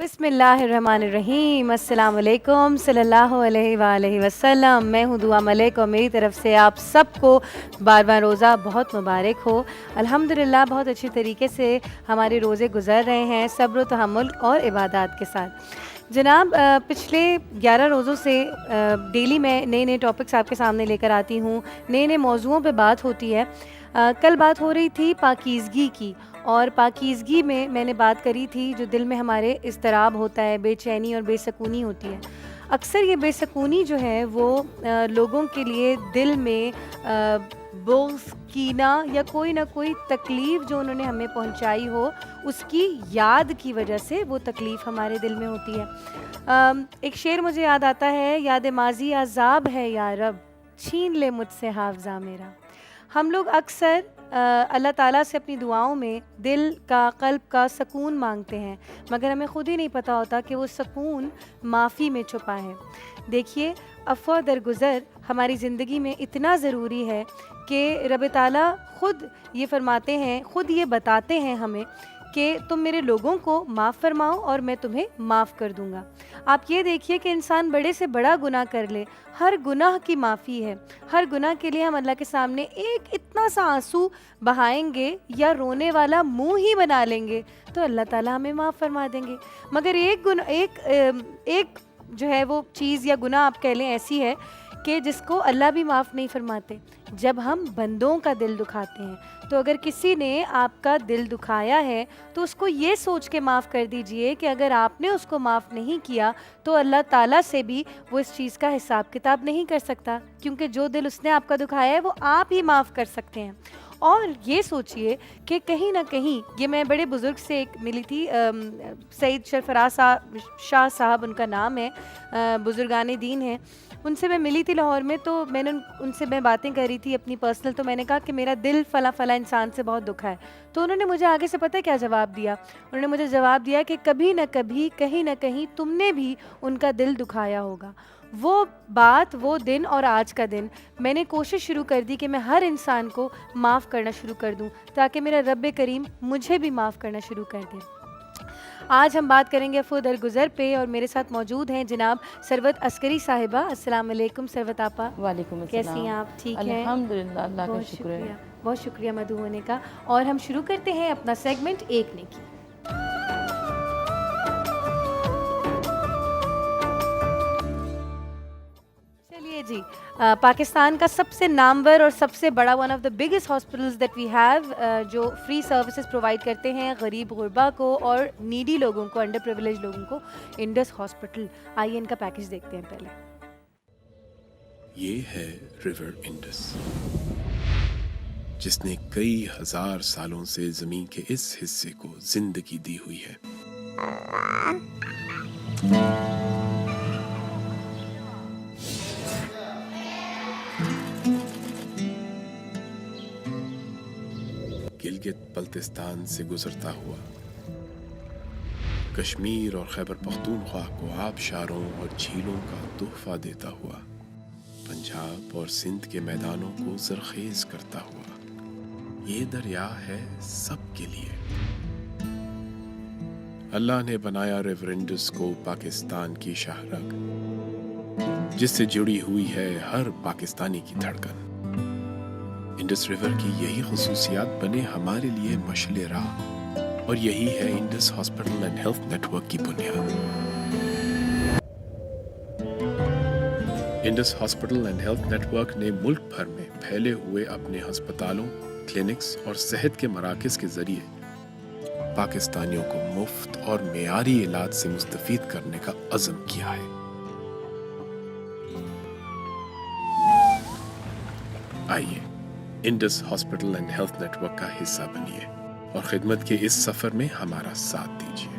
बिस्मिल्लाहिर्रहमानिर्रहीम, अस्सलाम वालेकुम, सल्लल्लाहु अलैहि वसल्लम। मैं हूँ दुआ मलिक और मेरी तरफ से आप सबको बारहवां रोज़ा बहुत मुबारक हो। अल्हम्दुलिल्लाह बहुत अच्छी तरीके से हमारे रोज़े गुज़र रहे हैं, सब्र तहम्मुल और इबादत के साथ। जनाब, पिछले 11 रोज़ों से डेली मैं नए नए टॉपिक्स आपके सामने लेकर आती हूँ, नए नए मौज़ूओं पे बात होती है। कल बात हो रही थी पाकीज़गी की, और पाकीज़गी में मैंने बात करी थी जो दिल में हमारे इज़्तिराब होता है, बेचैनी और बेसकूनी होती है। अक्सर ये बेसकूनी जो है वो लोगों के लिए दिल में बुग़्ज़, कीना या कोई ना कोई तकलीफ़ जो उन्होंने हमें पहुंचाई हो, उसकी याद की वजह से वो तकलीफ़ हमारे दिल में होती है। एक शेर मुझे याद आता है, याद माज़ी अज़ाब है या रब, छीन ले मुझसे हाफ़ज़ा मेरा। हम लोग अक्सर अल्लाह ताला से अपनी दुआओं में दिल का, क़ल्ब का सुकून मांगते हैं, मगर हमें ख़ुद ही नहीं पता होता कि वो सुकून माफ़ी में छुपा है। देखिए, अफ़्वा दरगुज़र हमारी ज़िंदगी में इतना ज़रूरी है कि रब ताला ख़ुद ये फ़रमाते हैं, ख़ुद ये बताते हैं हमें कि तुम मेरे लोगों को माफ़ फ़रमाओ और मैं तुम्हें माफ़ कर दूँगा। आप ये देखिए कि इंसान बड़े से बड़ा गुनाह कर ले, हर गुनाह की माफ़ी है। हर गुनाह के लिए हम अल्लाह के सामने एक इतना सा आंसू बहाएंगे या रोने वाला मुंह ही बना लेंगे तो अल्लाह ताला हमें माफ़ फरमा देंगे। मगर एक जो है वो चीज़ या गुनाह आप कह लें ऐसी है कि जिसको अल्लाह भी माफ़ नहीं फरमाते। जब हम बंदों का दिल दुखाते हैं, तो अगर किसी ने आपका दिल दुखाया है तो उसको ये सोच के माफ़ कर दीजिए कि अगर आपने उसको माफ़ नहीं किया तो अल्लाह ताला से भी वो इस चीज़ का हिसाब किताब नहीं कर सकता, क्योंकि जो दिल उसने आपका दुखाया है वो आप ही माफ़ कर सकते हैं। और ये सोचिए कि कहीं ना कहीं, ये मैं बड़े बुज़ुर्ग से एक मिली थी, सईद सरफराज शाह साहब उनका नाम है, बुज़ुर्गान दीन है। उनसे मैं मिली थी लाहौर में, तो मैंने उनसे मैं बातें करी थी अपनी पर्सनल, तो मैंने कहा कि मेरा दिल फ़ला फ़ला इंसान से बहुत दुखा है। तो उन्होंने मुझे आगे से पता है क्या जवाब दिया? उन्होंने मुझे जवाब दिया कि कभी न कभी, कहीं न कहीं तुमने भी उनका दिल दुखाया होगा। वो बात, वो दिन और आज का दिन मैंने कोशिश शुरू कर दी कि मैं हर इंसान को माफ़ करना शुरू कर दूँ, ताकि मेरा रब्बे करीम मुझे भी माफ़ करना शुरू कर दे। आज हम बात करेंगे अफ़्वा दरगुज़र पे, और मेरे साथ मौजूद हैं जनाब सरवत अस्करी साहिबा। अस्सलाम वालेकुम सरवत आपा। वालेकुम अस्सलाम। कैसी हैं आप? ठीक हैं? अल्हम्दुलिल्लाह, अल्लाह का बहुत शुक्र है। शुक्रिया, बहुत शुक्रिया मधु होने का। और हम शुरू करते हैं अपना सेगमेंट एक नेकी। चलिए जी, पाकिस्तान का सबसे नामवर और सबसे बड़ा, one of the biggest hospitals that we have, जो फ्री सर्विसेज प्रोवाइड करते हैं गरीब गुरबा को और नीडी लोगों को, अंडर प्रिविलेज लोगों को, इंडस हॉस्पिटल। आइए इनका पैकेज देखते हैं पहले। ये है रिवर इंडस, जिसने कई हजार सालों से जमीन के इस हिस्से को जिंदगी दी हुई है। गिलगित बल्तिस्तान से गुजरता हुआ कश्मीर और खैबर पख्तूनख्वा को आबशारों और झीलों का तोहफा देता हुआ पंजाब और सिंध के मैदानों को जरखेज करता हुआ, ये दरिया है सबके लिए। अल्लाह ने बनाया रिवर इंडस को पाकिस्तान की शाहरग, जिससे जुड़ी हुई है हर पाकिस्तानी की धड़कन। इंडस रिवर की यही खुसूसियात बने हमारे लिए मशले राह, और यही है Indus hospital and health network की बुनियाद। Indus hospital and health network ने मुल्क भर में फैले हुए अपने अस्पतालों, क्लिनिक्स और सेहत के मराकज़ के जरिए पाकिस्तानियों को मुफ्त और मेयारी इलाज से मुस्तफीद करने का अज़्म किया है। आइए Indus hospital and health network का हिस्सा बनिए और खिदमत के इस सफर में हमारा साथ दीजिए।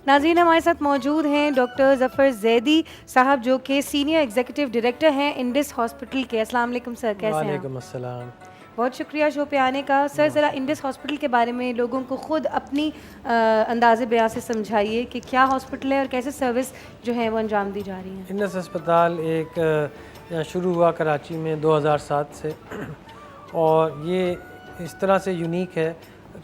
नाज़रीन, हमारे साथ मौजूद हैं डॉक्टर ज़फ़र ज़ैदी साहब, जो कि सीनियर एग्जीक्यूटिव डायरेक्टर हैं इंडस हॉस्पिटल के। अस्सलाम वालेकुम सर, कैसे हैं आप? वालेकुम अस्सलाम। बहुत शुक्रिया शो पे आने का। सर ज़रा इंडस हॉस्पिटल के बारे में लोगों को ख़ुद अपनी अंदाज़े बयां से समझाइए कि क्या हॉस्पिटल है और कैसे सर्विस जो है वो अंजाम दी जा रही है। इंडस अस्पताल एक यहाँ शुरू हुआ कराची में 2007 से और ये इस तरह से यूनिक है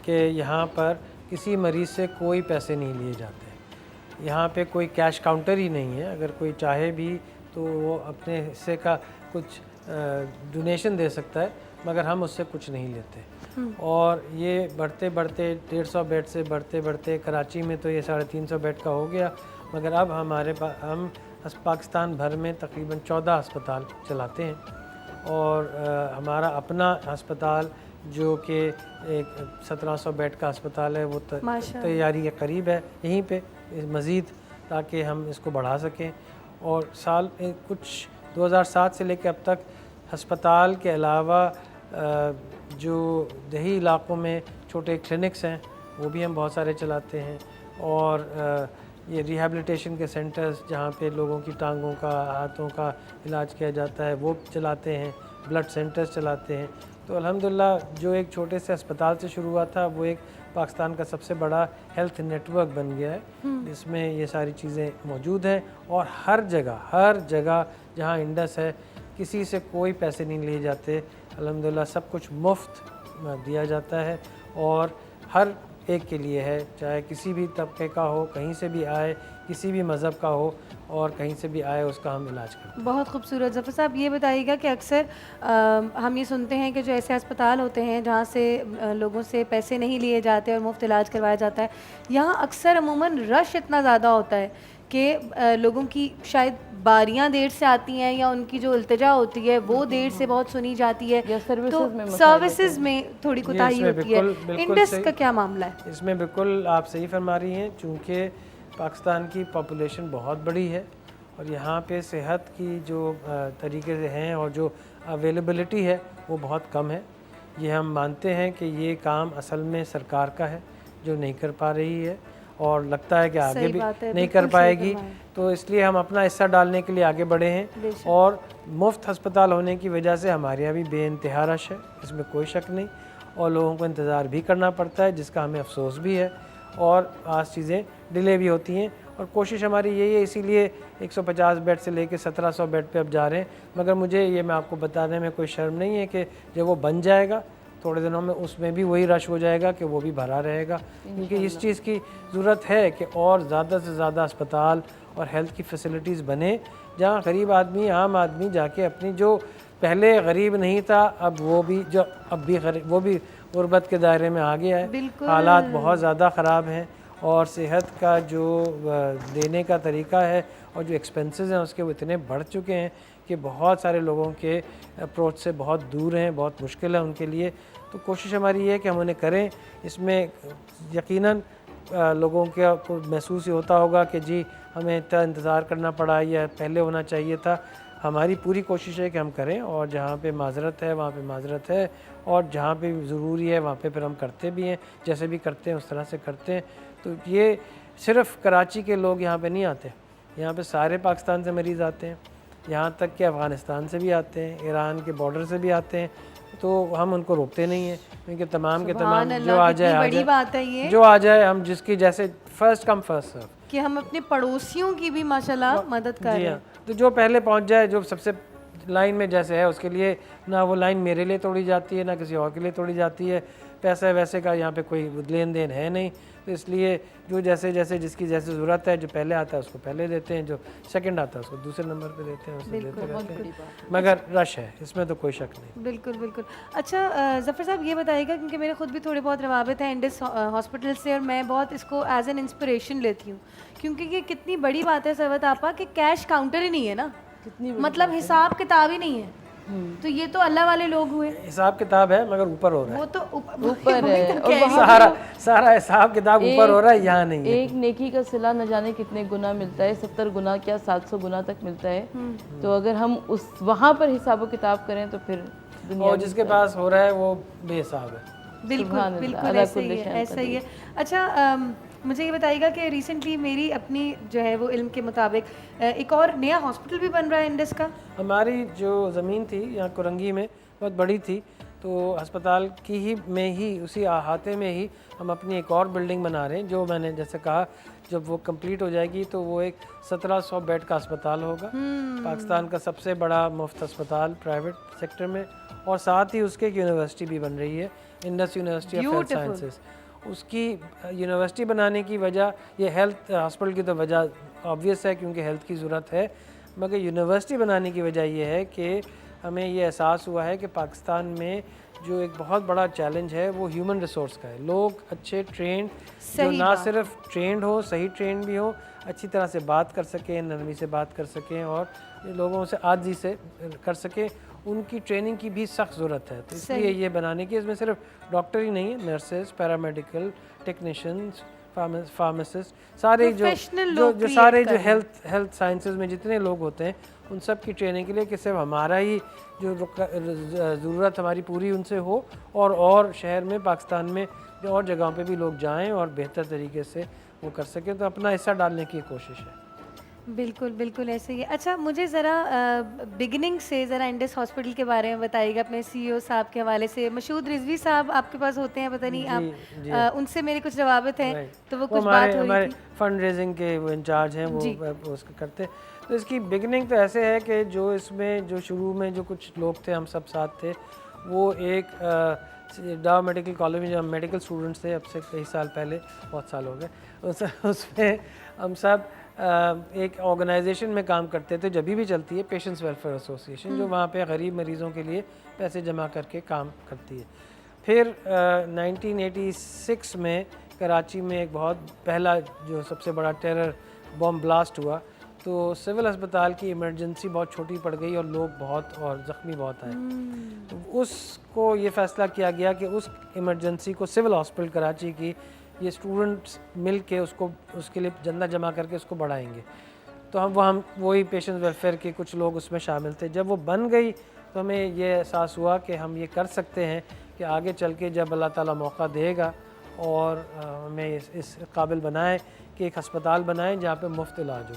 कि यहाँ पर किसी मरीज़ से कोई पैसे नहीं लिए जाते। यहाँ पे कोई कैश काउंटर ही नहीं है। अगर कोई चाहे भी तो वो अपने हिस्से का कुछ डोनेशन दे सकता है, मगर हम उससे कुछ नहीं लेते। और ये बढ़ते बढ़ते 150 बेड से बढ़ते बढ़ते कराची में तो ये 350 बेड का हो गया, मगर अब हम पाकिस्तान भर में तकरीबन 14 अस्पताल चलाते हैं। और हमारा अपना अस्पताल जो कि एक 1700 बेड का अस्पताल है वो तैयारी के करीब है यहीं पे मज़ीद, ताकि हम इसको बढ़ा सकें। और कुछ 2007 से लेकर अब तक अस्पताल के अलावा जो दही इलाक़ों में छोटे क्लिनिक्स हैं वो भी हम बहुत सारे चलाते हैं। और ये रिहैबिलिटेशन के सेंटर्स जहाँ पे लोगों की टांगों का हाथों का इलाज किया जाता है वो चलाते हैं, ब्लड सेंटर्स चलाते हैं। तो अल्हम्दुलिल्लाह जो एक छोटे से अस्पताल से शुरू हुआ था वो एक पाकिस्तान का सबसे बड़ा हेल्थ नेटवर्क बन गया है, जिसमें ये सारी चीज़ें मौजूद हैं। और हर जगह जहाँ इंडस है किसी से कोई पैसे नहीं लिए जाते। अल्हम्दुलिल्लाह सब कुछ मुफ्त दिया जाता है और हर एक के लिए है, चाहे किसी भी तबके का हो, कहीं से भी आए, किसी भी मज़हब का हो और कहीं से भी आए उसका हम इलाज करते हैं। बहुत खूबसूरत। ज़फ़र साहब ये बताइएगा कि अक्सर हम ये सुनते हैं कि जो ऐसे अस्पताल होते हैं जहाँ से लोगों से पैसे नहीं लिए जाते और मुफ्त इलाज करवाया जाता है, यहाँ अक्सर अमूमन रश इतना ज़्यादा होता है कि लोगों की शायद बारियां देर से आती हैं या उनकी जो इल्तिजा होती है वो देर से बहुत सुनी जाती है, या सर्विसेज में थोड़ी कोताही होती है। इंडस का क्या मामला है? इसमें बिल्कुल आप सही फरमा रही हैं, चूँकि पाकिस्तान की पॉपुलेशन बहुत बड़ी है और यहाँ पे सेहत की जो तरीके से हैं और जो अवेलेबिलिटी है वो बहुत कम है। ये हम मानते हैं कि ये काम असल में सरकार का है जो नहीं कर पा रही है और लगता है कि आगे भी नहीं कर पाएगी। तो इसलिए हम अपना हिस्सा डालने के लिए आगे बढ़े हैं और मुफ्त अस्पताल होने की वजह से हमारे यहाँ भी बेइंतहा रश है, इसमें कोई शक नहीं। और लोगों को इंतज़ार भी करना पड़ता है जिसका हमें अफसोस भी है और आज चीज़ें डिले भी होती हैं। और कोशिश हमारी यही है, इसीलिए 150 बेड से लेकर 1700 बेड पे अब जा रहे हैं। मगर मुझे ये मैं आपको बताने में कोई शर्म नहीं है कि जब वो बन जाएगा थोड़े दिनों में उसमें भी वही रश हो जाएगा कि वो भी भरा रहेगा, क्योंकि इस चीज़ की ज़रूरत है कि और ज़्यादा से ज़्यादा अस्पताल और हेल्थ की फैसिलिटीज़ बने, जहाँ गरीब आदमी आम आदमी जाके अपनी जो पहले गरीब नहीं था अब वो भी जो अब भी वो भी गुर्बत के दायरे में आ गया है। हालात बहुत ज़्यादा ख़राब हैं और सेहत का जो देने का तरीका है और जो एक्सपेंसेस हैं उसके वो इतने बढ़ चुके हैं कि बहुत सारे लोगों के अप्रोच से बहुत दूर हैं, बहुत मुश्किल है उनके लिए। तो कोशिश हमारी ये है कि हम उन्हें करें। इसमें यकीनन लोगों को महसूस ही होता होगा कि जी हमें इतना इंतज़ार करना पड़ा या पहले होना चाहिए था। हमारी पूरी कोशिश है कि हम करें और जहाँ पे माजरत है वहाँ पे माजरत है और जहाँ पे ज़रूरी है वहाँ पे फिर हम करते भी हैं, जैसे भी करते हैं उस तरह से करते हैं। तो ये सिर्फ़ कराची के लोग यहाँ पे नहीं आते, यहाँ पे सारे पाकिस्तान से मरीज़ आते हैं, यहाँ तक कि अफ़गानिस्तान से भी आते हैं, ईरान के बॉर्डर से भी आते हैं। तो हम उनको रोकते नहीं हैं, क्योंकि तमाम के तमाम जो आ जाए जो आ जाए हम जिसकी जैसे फ़र्स्ट कम फर्स्ट सर्व कि हम अपने पड़ोसियों की भी माशाल्लाह मदद कर रहे हैं। तो जो पहले पहुंच जाए, जो सबसे लाइन में जैसे है उसके लिए ना वो लाइन मेरे लिए तोड़ी जाती है ना किसी और के लिए तोड़ी जाती है। पैसा वैसे का यहाँ पे कोई लेन देन है नहीं, तो इसलिए जो जैसे जैसे जिसकी जैसे ज़रूरत है, जो पहले आता है उसको पहले देते हैं, जो सेकंड आता है उसको दूसरे नंबर पे देते हैं, उसको देते रहते हैं। मगर रश है, इसमें तो कोई शक नहीं। बिल्कुल बिल्कुल। अच्छा ज़फ़र साहब ये बताइएगा, क्योंकि मेरे खुद भी थोड़े बहुत रवाबित हैं इंडस हॉस्पिटल से और मैं बहुत इसको एज एन इंस्पिरेशन लेती हूँ, क्योंकि ये कितनी बड़ी बात है सरवत आपा कि कैश काउंटर ही नहीं है ना, मतलब हिसाब किताब ही नहीं है। तो ये तो अल्लाह वाले लोग हुए। हिसाब किताब है मगर ऊपर हो रहा है, वो तो ऊपर है और सारा हिसाब किताब ऊपर हो रहा है, यहाँ नहीं है। एक नेकी का सिला न जाने कितने गुना मिलता है, 70 गुना क्या 700 गुना तक मिलता है। तो अगर हम उस वहाँ पर हिसाब किताब करें तो फिर और जिसके पास हो रहा है वो बेहिसाब है। बिल्कुल बिल्कुल ऐसा ही है। अच्छा मुझे ये बताइएगा कि रिसेंटली मेरी अपनी जो है वो इल्म के मुताबिक एक और नया हॉस्पिटल भी बन रहा है इंडस का। हमारी जो ज़मीन थी यहाँ कुरंगी में बहुत बड़ी थी, तो अस्पताल की ही में ही उसी अहाते में ही हम अपनी एक और बिल्डिंग बना रहे हैं, जो मैंने जैसे कहा जब वो कंप्लीट हो जाएगी तो वो एक 1700 बेड का अस्पताल होगा, पाकिस्तान का सबसे बड़ा मुफ्त अस्पताल प्राइवेट सेक्टर में। और साथ ही उसके एक यूनिवर्सिटी भी बन रही है, Indus university of health sciences. उसकी यूनिवर्सिटी बनाने की वजह, ये हेल्थ हॉस्पिटल की तो वजह ऑब्वियस है क्योंकि हेल्थ की ज़रूरत है, मगर यूनिवर्सिटी बनाने की वजह ये है कि हमें ये एहसास हुआ है कि पाकिस्तान में जो एक बहुत बड़ा चैलेंज है वो ह्यूमन रिसोर्स का है। लोग अच्छे ट्रेंड, जो ना सिर्फ ट्रेंड हो, सही ट्रेंड भी हो, अच्छी तरह से बात कर सकें, नरमी से बात कर सकें और लोगों से आजी से कर सकें, उनकी ट्रेनिंग की भी सख्त ज़रूरत है। तो इसलिए ये बनाने की, इसमें सिर्फ डॉक्टर ही नहीं है, नर्सेज, पैरामेडिकल, टेक्नीशियंस, फार्मासिस्ट, सारे जो सारे जो हेल्थ साइंसेज में जितने लोग होते हैं उन सब की ट्रेनिंग के लिए कि सिर्फ हमारा ही जो ज़रूरत हमारी पूरी उनसे हो और शहर में, पाकिस्तान में जो और जगहों पे भी लोग जाएं और बेहतर तरीके से वो कर सकें, तो अपना हिस्सा डालने की कोशिश है। बिल्कुल बिल्कुल ऐसे ही है। अच्छा, मुझे ज़रा बिगिनिंग से ज़रा इंडस हॉस्पिटल के बारे में बताइएगा, अपने सीईओ साहब के हवाले से। मशहूद रिजवी साहब आपके पास होते हैं, पता नहीं आप उनसे मेरे कुछ रवाबत हैं, तो वो कुछ बात हो रही थी। फंड रेजिंग के वो इंचार्ज हैं, वो उसके करते। तो इसकी बिगिनिंग तो ऐसे है कि जो इसमें जो शुरू में जो कुछ लोग थे, हम सब साथ थे, वो एक डाव मेडिकल कॉलेज में जो हम मेडिकल स्टूडेंट्स थे, अब से कई साल पहले, बहुत साल हो गए, उसमें हम सब एक ऑर्गेनाइजेशन में काम करते थे, जब भी चलती है पेशेंट्स वेलफेयर एसोसिएशन, जो वहाँ पे गरीब मरीज़ों के लिए पैसे जमा करके काम करती है। फिर 1986 में कराची में एक बहुत पहला जो सबसे बड़ा टेरर बॉम्ब ब्लास्ट हुआ, तो सिविल अस्पताल की इमरजेंसी बहुत छोटी पड़ गई और लोग बहुत और ज़ख्मी बहुत आए। तो उसको ये फ़ैसला किया गया कि उस इमरजेंसी को सिविल हॉस्पिटल कराची की ये स्टूडेंट्स मिल के उसके लिए चंदा जमा करके उसको बढ़ाएंगे। तो हम वही पेशेंट वेलफेयर के कुछ लोग उसमें शामिल थे। जब वो बन गई तो हमें ये एहसास हुआ कि हम ये कर सकते हैं कि आगे चल के जब अल्लाह ताला मौका देगा और हमें इस काबिल बनाए कि एक अस्पताल बनाएं जहाँ पे मुफ्त इलाज हो।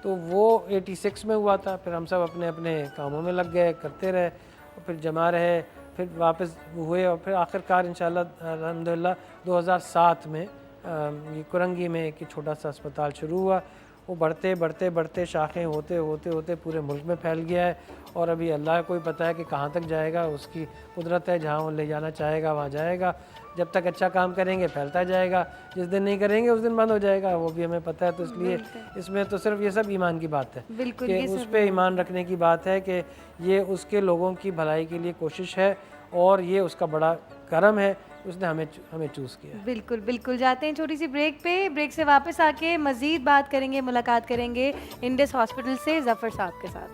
तो वो 86 में हुआ था। फिर हम सब अपने अपने कामों में लग गए, करते रहे और फिर जमा रहे, फिर वापस हुए और फिर आखिरकार इंशाल्लाह अल्हम्दुलिल्लाह 2007 में ये कुरंगी में एक छोटा सा अस्पताल शुरू हुआ। वो बढ़ते बढ़ते बढ़ते शाखें होते होते होते पूरे मुल्क में फैल गया है और अभी अल्लाह को ही पता है कि कहाँ तक जाएगा, उसकी कुदरत है, जहाँ वो ले जाना चाहेगा वहाँ जाएगा। जब तक अच्छा काम करेंगे फैलता जाएगा, जिस दिन नहीं करेंगे उस दिन बंद हो जाएगा, वो भी हमें पता है। तो इसलिए इसमें तो सिर्फ ये सब ईमान की बात है कि उस पर ईमान रखने की बात है कि ये उसके लोगों की भलाई के लिए कोशिश है और ये उसका बड़ा करम है, उसने हमें चूज़ किया। बिल्कुल बिल्कुल। जाते हैं छोटी सी ब्रेक पे, ब्रेक से वापस आके मज़ीद बात करेंगे, मुलाकात करेंगे इंडस हॉस्पिटल से ज़फ़र साहब के साथ।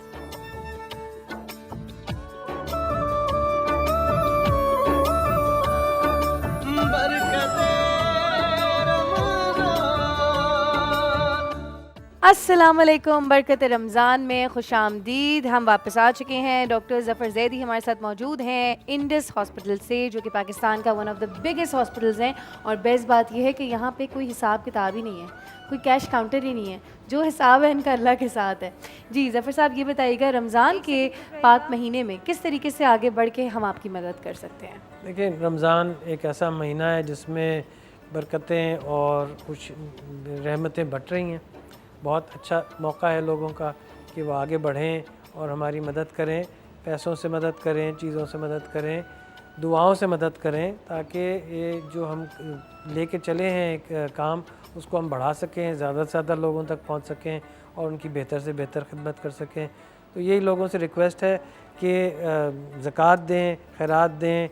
अस्सलाम वालेकुम, बरकत रमज़ान में खुशामदीद। हम वापस आ चुके हैं। डॉक्टर ज़फ़र ज़ैदी हमारे साथ मौजूद हैं इंडस हॉस्पिटल से, जो कि पाकिस्तान का one of the biggest hospitals हैं। और बेस्ट बात यह है कि यहाँ पे कोई हिसाब किताब ही नहीं है, कोई कैश काउंटर ही नहीं है, जो हिसाब है इनका अल्लाह के साथ है। जी ज़फ़र साहब, ये बताइएगा रमज़ान के पाक महीने में किस तरीके से आगे बढ़ के हम आपकी मदद कर सकते हैं? देखिए, रमज़ान एक ऐसा महीना है जिसमें बरकतें और कुछ रहमतें बट रही हैं। बहुत अच्छा मौका है लोगों का कि वो आगे बढ़ें और हमारी मदद करें, पैसों से मदद करें, चीज़ों से मदद करें, दुआओं से मदद करें, ताकि ये जो हम लेके चले हैं एक काम, उसको हम बढ़ा सकें, ज़्यादा से ज़्यादा लोगों तक पहुंच सकें और उनकी बेहतर से बेहतर खिदमत कर सकें। तो यही लोगों से रिक्वेस्ट है कि ज़कात दें, खैरात दें,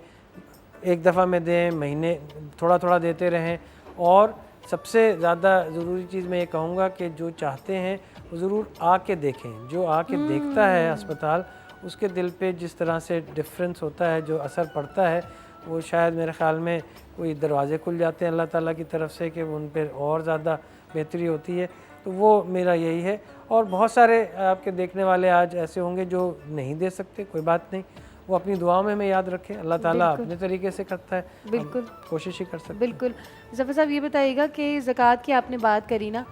एक दफ़ा में दें, महीने थोड़ा थोड़ा देते रहें। और सबसे ज़्यादा ज़रूरी चीज़ मैं ये कहूँगा कि जो चाहते हैं वो ज़रूर आके देखें। जो आके देखता है अस्पताल, उसके दिल पे जिस तरह से डिफरेंस होता है, जो असर पड़ता है, वो शायद मेरे ख़्याल में कोई दरवाज़े खुल जाते हैं अल्लाह ताला की तरफ से कि उन पर और ज़्यादा बेहतरी होती है। तो वो मेरा यही है। और बहुत सारे आपके देखने वाले आज ऐसे होंगे जो नहीं दे सकते, कोई बात नहीं, वो अपनी दुआओं में हमें याद रखें, अल्लाह ताला अपने तरीके से करता है, बिल्कुल कोशिश ही कर सकते हैं। बिल्कुल। ज़फ़र साहब, ये बताइएगा कि ज़कात की आपने बात करी ना,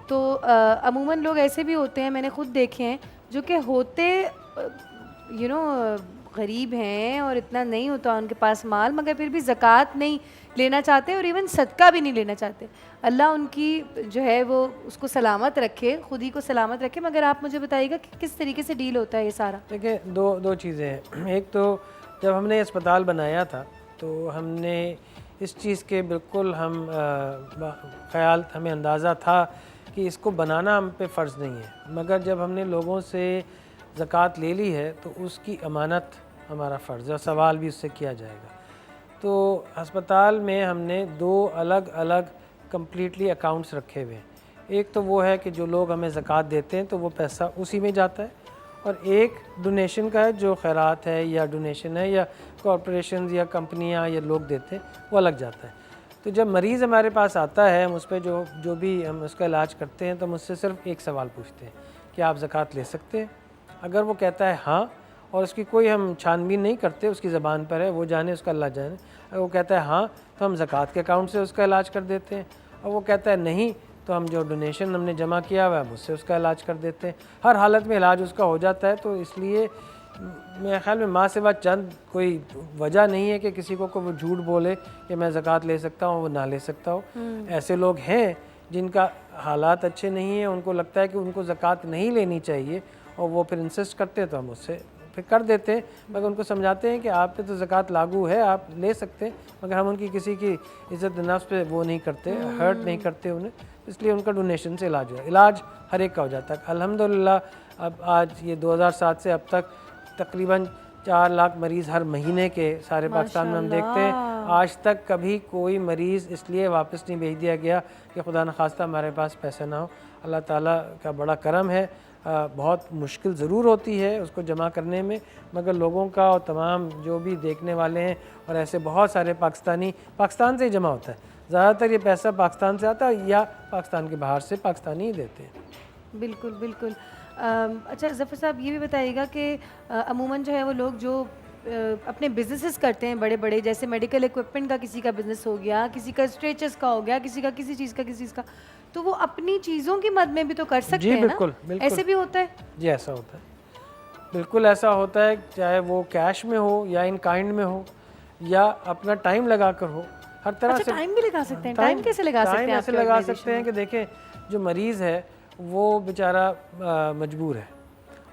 तो अमूमन लोग ऐसे भी होते हैं, मैंने खुद देखे हैं, जो कि होते गरीब हैं और इतना नहीं होता उनके पास माल, मगर फिर भी ज़कात नहीं लेना चाहते और इवन सदका भी नहीं लेना चाहते। अल्लाह उनकी जो है वो उसको सलामत रखे, खुद ही को सलामत रखे। मगर आप मुझे बताइएगा कि किस तरीके से डील होता है ये सारा? देखिए, दो चीज़ें हैं। एक तो जब हमने अस्पताल बनाया था तो हमने इस चीज़ के बिल्कुल ख्याल, हमें अंदाज़ा था कि इसको बनाना हम पे फ़र्ज़ नहीं है, मगर जब हमने लोगों से ज़कात ले ली है तो उसकी अमानत हमारा फ़र्ज़ है और सवाल भी उससे किया जाएगा। तो अस्पताल में हमने 2 अलग अलग कम्प्लीटली अकाउंट्स रखे हुए हैं। एक तो वो है कि जो लोग हमें ज़कात देते हैं तो वो पैसा उसी में जाता है, और एक डोनेशन का है जो खैरात है या डोनेशन है या कॉरपोरेशन या कंपनियां या लोग देते हैं, वो अलग जाता है। तो जब मरीज़ हमारे पास आता है, हम उस पर जो भी हम उसका इलाज करते हैं तो मुझसे सिर्फ एक सवाल पूछते हैं कि आप ज़कात ले सकते हैं। अगर वो कहता है हाँ, और उसकी कोई हम छानबीन नहीं करते, उसकी ज़बान पर है, वो जाने उसका अल्लाह जाने। अगर वो कहता है हाँ तो हम ज़कात के अकाउंट से उसका इलाज कर देते हैं, और वो कहता है नहीं तो हम जो डोनेशन हमने जमा किया हुआ है उससे उसका इलाज कर देते हैं। हर हालत में इलाज उसका हो जाता है। तो इसलिए मेरे ख्याल में माँ से बात चंद कोई वजह नहीं है कि किसी को वो झूठ बोले कि मैं ज़कात ले सकता हूँ, वो ना ले सकता हो। ऐसे लोग हैं जिनका हालात अच्छे नहीं हैं, उनको लगता है कि उनको ज़कात नहीं लेनी चाहिए और वो फिर इंसिस्ट करते हैं, तो हम उससे फिर कर देते हैं। मगर उनको समझाते हैं कि आप पे तो ज़कात लागू है, आप ले सकते हैं, मगर हम उनकी किसी की इज़्ज़त नफ्स पे वो नहीं करते, हर्ट नहीं करते उन्हें, इसलिए उनका डोनेशन से इलाज हुआ। इलाज हर एक का हो जाता है अल्हम्दुलिल्लाह। अब आज ये 2007 से अब तक तकरीबन 4 लाख मरीज़ हर महीने के सारे पाकिस्तान में हम देखते हैं। आज तक कभी कोई मरीज़ इसलिए वापस नहीं भेज दिया गया कि खुदा न खास्ता हमारे पास पैसा ना हो। अल्लाह ताला का बड़ा करम है। बहुत मुश्किल ज़रूर होती है उसको जमा करने में, मगर लोगों का और तमाम जो भी देखने वाले हैं और ऐसे बहुत सारे पाकिस्तान से ही जमा होता है। ज़्यादातर ये पैसा पाकिस्तान से आता है या पाकिस्तान के बाहर से पाकिस्तानी ही देते हैं। बिल्कुल बिल्कुल। अच्छा ज़फ़र साहब, ये भी बताइएगा कि अमूमन जो है वो लोग जो अपने बिजनेसेस करते हैं बड़े बड़े, जैसे मेडिकल इक्विपमेंट का किसी का बिज़नेस हो गया, किसी का स्ट्रेचेस का हो गया, किसी का किसी चीज़ का, तो वो अपनी चीज़ों की मद में भी तो कर सकते हैं बिल्कुल, ना? बिल्कुल। ऐसे भी होता है? जी ऐसा होता है, बिल्कुल ऐसा होता है, चाहे वो कैश में हो या इन काइंड में हो या अपना टाइम लगा कर हो, हर तरह अच्छा, से टाइम भी लगा सकते हैं? टाइम कैसे लगा सकते हैं? टाइम ऐसे लगा सकते हैं कि देखें, जो मरीज़ है वो बेचारा मजबूर है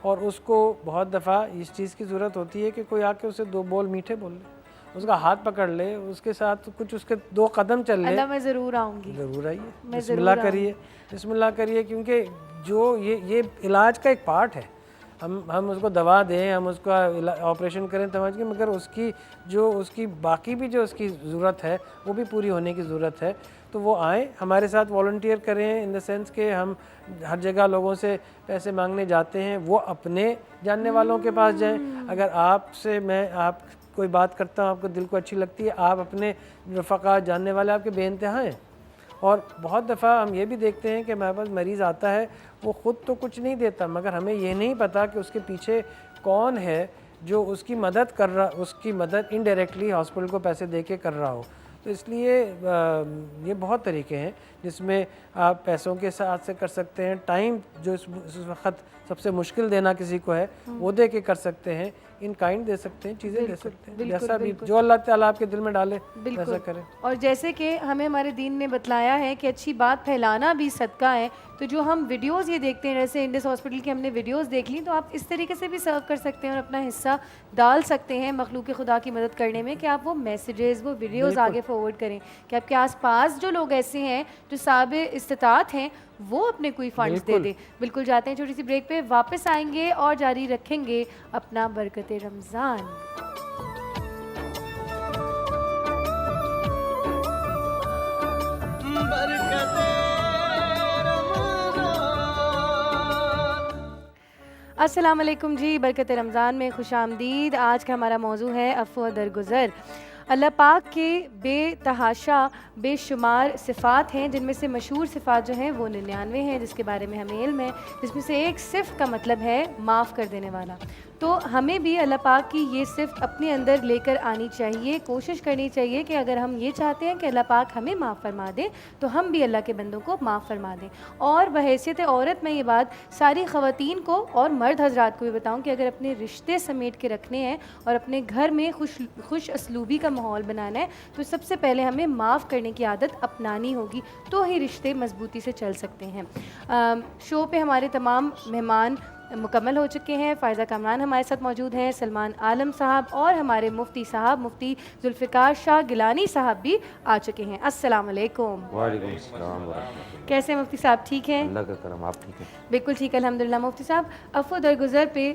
और उसको बहुत दफ़ा इस चीज़ की ज़रूरत होती है कि कोई आके उसे 2 बोल मीठे बोल ले, उसका हाथ पकड़ ले, उसके साथ कुछ उसके 2 कदम चल ले। अल्लाह, मैं ज़रूर आऊँगी, ज़रूर आइए, मैं बिस्मिल्लाह ज़रूर करिए, बिस्मिल्लाह करिए, क्योंकि जो ये इलाज का एक पार्ट है। हम उसको दवा दें, हम उसका ऑपरेशन करें समझ के, मगर उसकी बाकी भी जो उसकी ज़रूरत है वो भी पूरी होने की ज़रूरत है। तो वो आएँ हमारे साथ, वॉलंटियर करें, इन द सेंस कि हम हर जगह लोगों से पैसे मांगने जाते हैं, वो अपने जानने वालों के पास जाएं। अगर आप कोई बात करता हूँ, आपको दिल को अच्छी लगती है, आप अपने रफ़क़ा जानने वाले आपके बेइंतहा हैं। और बहुत दफ़ा हम ये भी देखते हैं कि हमारे पास मरीज़ आता है, वो ख़ुद तो कुछ नहीं देता, मगर हमें ये नहीं पता कि उसके पीछे कौन है जो उसकी मदद इनडायरेक्टली हॉस्पिटल को पैसे दे के कर रहा हो। तो इसलिए ये बहुत तरीके हैं जिसमें आप पैसों के साथ से कर सकते हैं। टाइम जो इस वक्त सबसे मुश्किल देना किसी को है, वो दे के कर सकते हैं। इन काइंड दे सकते हैं, चीज़ें दे सकते हैं, जैसा भी जो अल्लाह ताला आपके दिल में डाले वैसा करें। और जैसे कि हमें हमारे दीन ने बतलाया है कि अच्छी बात फैलाना भी सदका है, तो जो हम वीडियोस ये देखते हैं, जैसे इंडस हॉस्पिटल की हमने वीडियोस देख ली, तो आप इस तरीके से भी सर्व कर सकते हैं और अपना हिस्सा डाल सकते हैं मखलूक खुदा की मदद करने में, कि आप वो मैसेजेस, वो वीडियोस आगे फॉरवर्ड करें, कि आपके आसपास जो लोग ऐसे हैं जो साबिर इस्तिताअत हैं, वो अपने कोई फंड्स दे दे। बिल्कुल, जाते हैं छोटी सी ब्रेक पे, वापस आएंगे और जारी रखेंगे अपना बरकते रमज़ान। अस्सलाम वालेकुम जी, बरकत रमज़ान में खुश आमदीद। आज का हमारा मौजू है अफ़्व दरगुज़र। अल्लाह पाक के बेतहाशा बेशुमार सिफ़ात हैं, जिनमें से मशहूर सिफ़ात जो हैं वो 99 हैं, जिसके बारे में हमें इल्म है, जिसमें से एक सिफ़ का मतलब है माफ़ कर देने वाला। तो हमें भी अल्लाह पाक की ये सिफ़त अपने अंदर लेकर आनी चाहिए, कोशिश करनी चाहिए कि अगर हम ये चाहते हैं कि अल्लाह पाक हमें माफ़ फरमा दे, तो हम भी अल्लाह के बंदों को माफ़ फरमा दें। और बहैसियत औरत मैं ये बात सारी ख़वातीन को और मर्द हज़रात को भी बताऊँ कि अगर अपने रिश्ते समेट के रखने हैं और अपने घर में खुश असलूबी का माहौल बनाना है, तो सबसे पहले हमें माफ़ करने की आदत अपनानी होगी, तो ही रिश्ते मजबूती से चल सकते हैं। शो पे हमारे तमाम मेहमान मुकम्मल हो चुके हैं। फ़ायज़ा कामरान हमारे साथ मौजूद हैं, सलमान आलम साहब और हमारे मुफ्ती साहब मुफ्ती जुल्फ़िकार शाह गिलानी साहब भी आ चुके हैं। अस्सलाम वालेकुम। वालेकुम अस्सलाम व रहमतुल्लाह। कैसे हैं मुफ्ती साहब, ठीक हैं? अल्लाह का करम, आप ठीक हैं? बिल्कुल ठीक, अल्हम्दुलिल्लाह। मुफ्ती साहब, अफ़्व दरगुज़र पे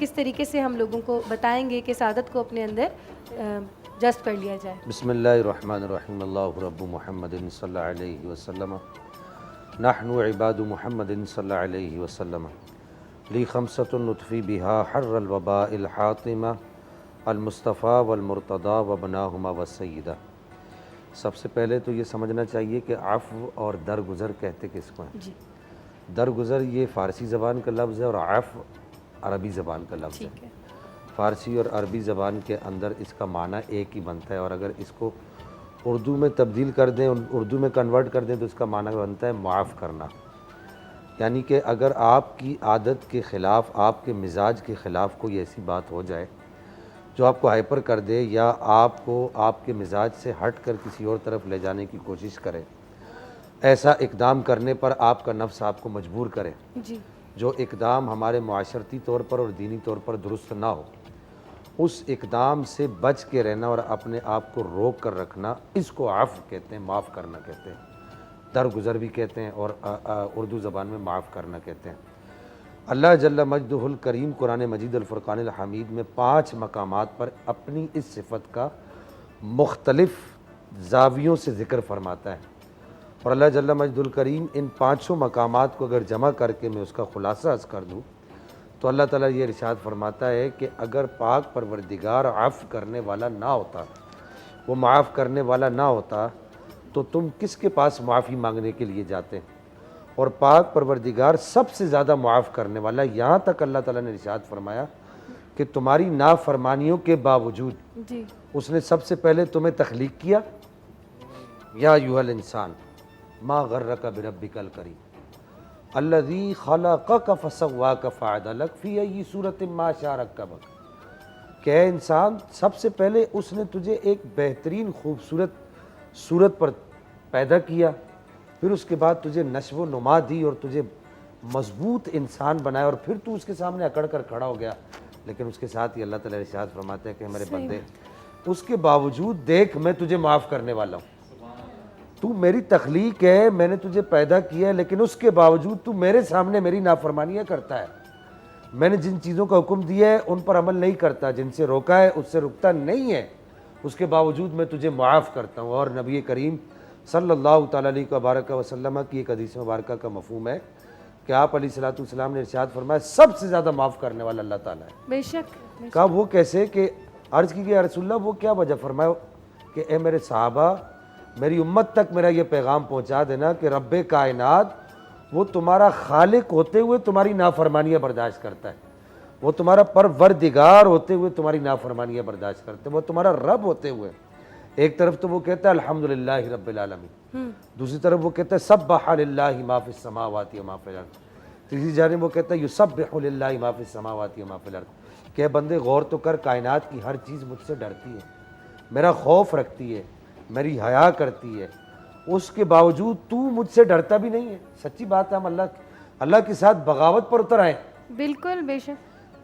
किस तरीके से हम लोगों को बताएंगे कि इस आदत को अपने अंदर जज़्ब कर लिया जाए? बिस्मिल्लाहिर्रहमानिर्रहीम। अल्लाहु रब्बु मुहम्मदिन सल्लल्लाहु अलैहि वसल्लम नहनु इबादु मुहम्मदिन सल्लल्लाहु अलैहि वसल्लम ली खमसतुन नुतफ़ी बिहा हर्रल वबाइल हातिमा अल मुस्तफ़ा वल मुर्तदा व बनाहुमा व सय्यदा। सबसे पहले तो ये समझना चाहिए कि अफ़्व और दरगुज़र कहते किसको हैं। जी, दरगुज़र ये फ़ारसी ज़बान का लफ्ज़ है और अफ़्व अरबी ज़बान का लफ्ज़ है। ठीक है। फ़ारसी और अरबी ज़बान के अंदर इसका माना एक ही बनता है, और अगर इसको उर्दू में तब्दील कर दें, उर्दू में कन्वर्ट कर दें, तो इसका माना बनता है माफ़ करना। यानी कि अगर आपकी आदत के ख़िलाफ़, आपके मिजाज के ख़िलाफ़ कोई ऐसी बात हो जाए जो आपको हाइपर कर दे या आपको आपके मिजाज से हट कर किसी और तरफ ले जाने की कोशिश करे, ऐसा इक़दाम करने पर आपका नफ्स आपको मजबूर करे, जी, जो इक़दाम हमारे माशरती तौर पर और दीनी तौर पर दुरुस्त ना हो, उस इक़दाम से बच के रहना और अपने आप को रोक कर रखना, इसको आफ़ कहते हैं, माफ़ करना कहते हैं। दरगुज़र भी कहते हैं और उर्दू ज़बान में माफ़ करना कहते हैं। अल्लाह जल्ल मजदुहुल करीम कुरान मजीद अल फ़ुरक़ानिल हमीद में 5 मकामात पर अपनी इस सिफ़त का मुख्तलिफ़ ज़ावियों से ज़िक्र फरमाता है, और अल्लाह जल्ल मजदुल करीम इन 5 मकामात को अगर जमा करके मैं उसका ख़ुलासा अर्ज़ कर दूँ, तो अल्लाह ताला ये इरशाद फरमाता है कि अगर पाक परवरदिगार आफ़ करने वाला ना होता, वो माफ़ करने वाला ना होता, तो तुम किसके पास माफ़ी मांगने के लिए जाते हैं। और पाक परवरदिगार सबसे ज़्यादा माफ़ करने वाला। यहाँ तक अल्लाह ताला ने इरशाद फरमाया कि तुम्हारी नाफरमानियों के बावजूद जी, उसने सबसे पहले तुम्हें तख्लीक किया, या अय्युहल इंसान मा गर्रका बिरब्बिकल करीम अल्लज़ी खलक़का फसव्वाका फ़अदलक फ़ी अय्यि सूरतिन मा शाअ रक्कबक। क्या इंसान, सबसे पहले उसने तुझे एक बेहतरीन खूबसूरत सूरत पर पैदा किया, फिर उसके बाद तुझे नश्व नुमा दी और तुझे मजबूत इंसान बनाया, और फिर तू उसके सामने अकड़ कर खड़ा हो गया। लेकिन उसके साथ ही अल्लाह ताला इरशाद फरमाते हैं कि मेरे बंदे, उसके बावजूद देख मैं तुझे माफ़ करने वाला हूँ। तू मेरी तख्लीक है, मैंने तुझे पैदा किया है, लेकिन उसके बावजूद तू मेरे सामने मेरी नाफरमानियाँ करता है। मैंने जिन चीज़ों का हुक्म दिया है उन पर अमल नहीं करता, जिनसे रोका है उससे रुकता नहीं है, उसके बावजूद मैं तुझे माफ़ करता हूँ। और नबी करीम सल्लल्लाहु तआला अलैहि वसल्लम की एक हदीस मुबारक का मफ़हूम है कि आप अलैहिस्सलातु वस्सलाम ने इरशाद फरमाया सबसे ज़्यादा माफ़ करने वाला अल्लाह ताला है। बेशक। कहा वो कैसे, कि अर्ज़ की गई या रसूलल्लाह वो क्या वजह, फरमाया कि ए मेरे सहाबा, मेरी उम्मत तक मेरा ये पैगाम पहुँचा देना कि रब्बे कायनात वो तुम्हारा खालिक होते हुए तुम्हारी नाफरमानियाँ बर्दाश्त करता है, वो तुम्हारा परवरदिगार होते हुए तुम्हारी नाफरमानियाँ बर्दाश्त करते हैं, वो तुम्हारा रब होते हुए। एक तरफ तो वो कहता है अल्हम्दुलिल्लाहि रब्बिल आलमीन, दूसरी तरफ वो कहता है सब्बह लिल्लाहि मा फिस समावाति व मा फिल अर्द, तीसरी जानिब वो कहता है युसब्बिहु लिल्लाहि मा फिस समावाति व मा फिल अर्द। कि बंदे गौर तो कर, कायनात की हर चीज़ मुझसे डरती है, मेरा खौफ रखती है, मेरी हया करती है, उसके बावजूद तू मुझसे डरता भी नहीं है। सच्ची बात है, हम अल्लाह के साथ बगावत पर उतर आए। बिल्कुल, बेशक।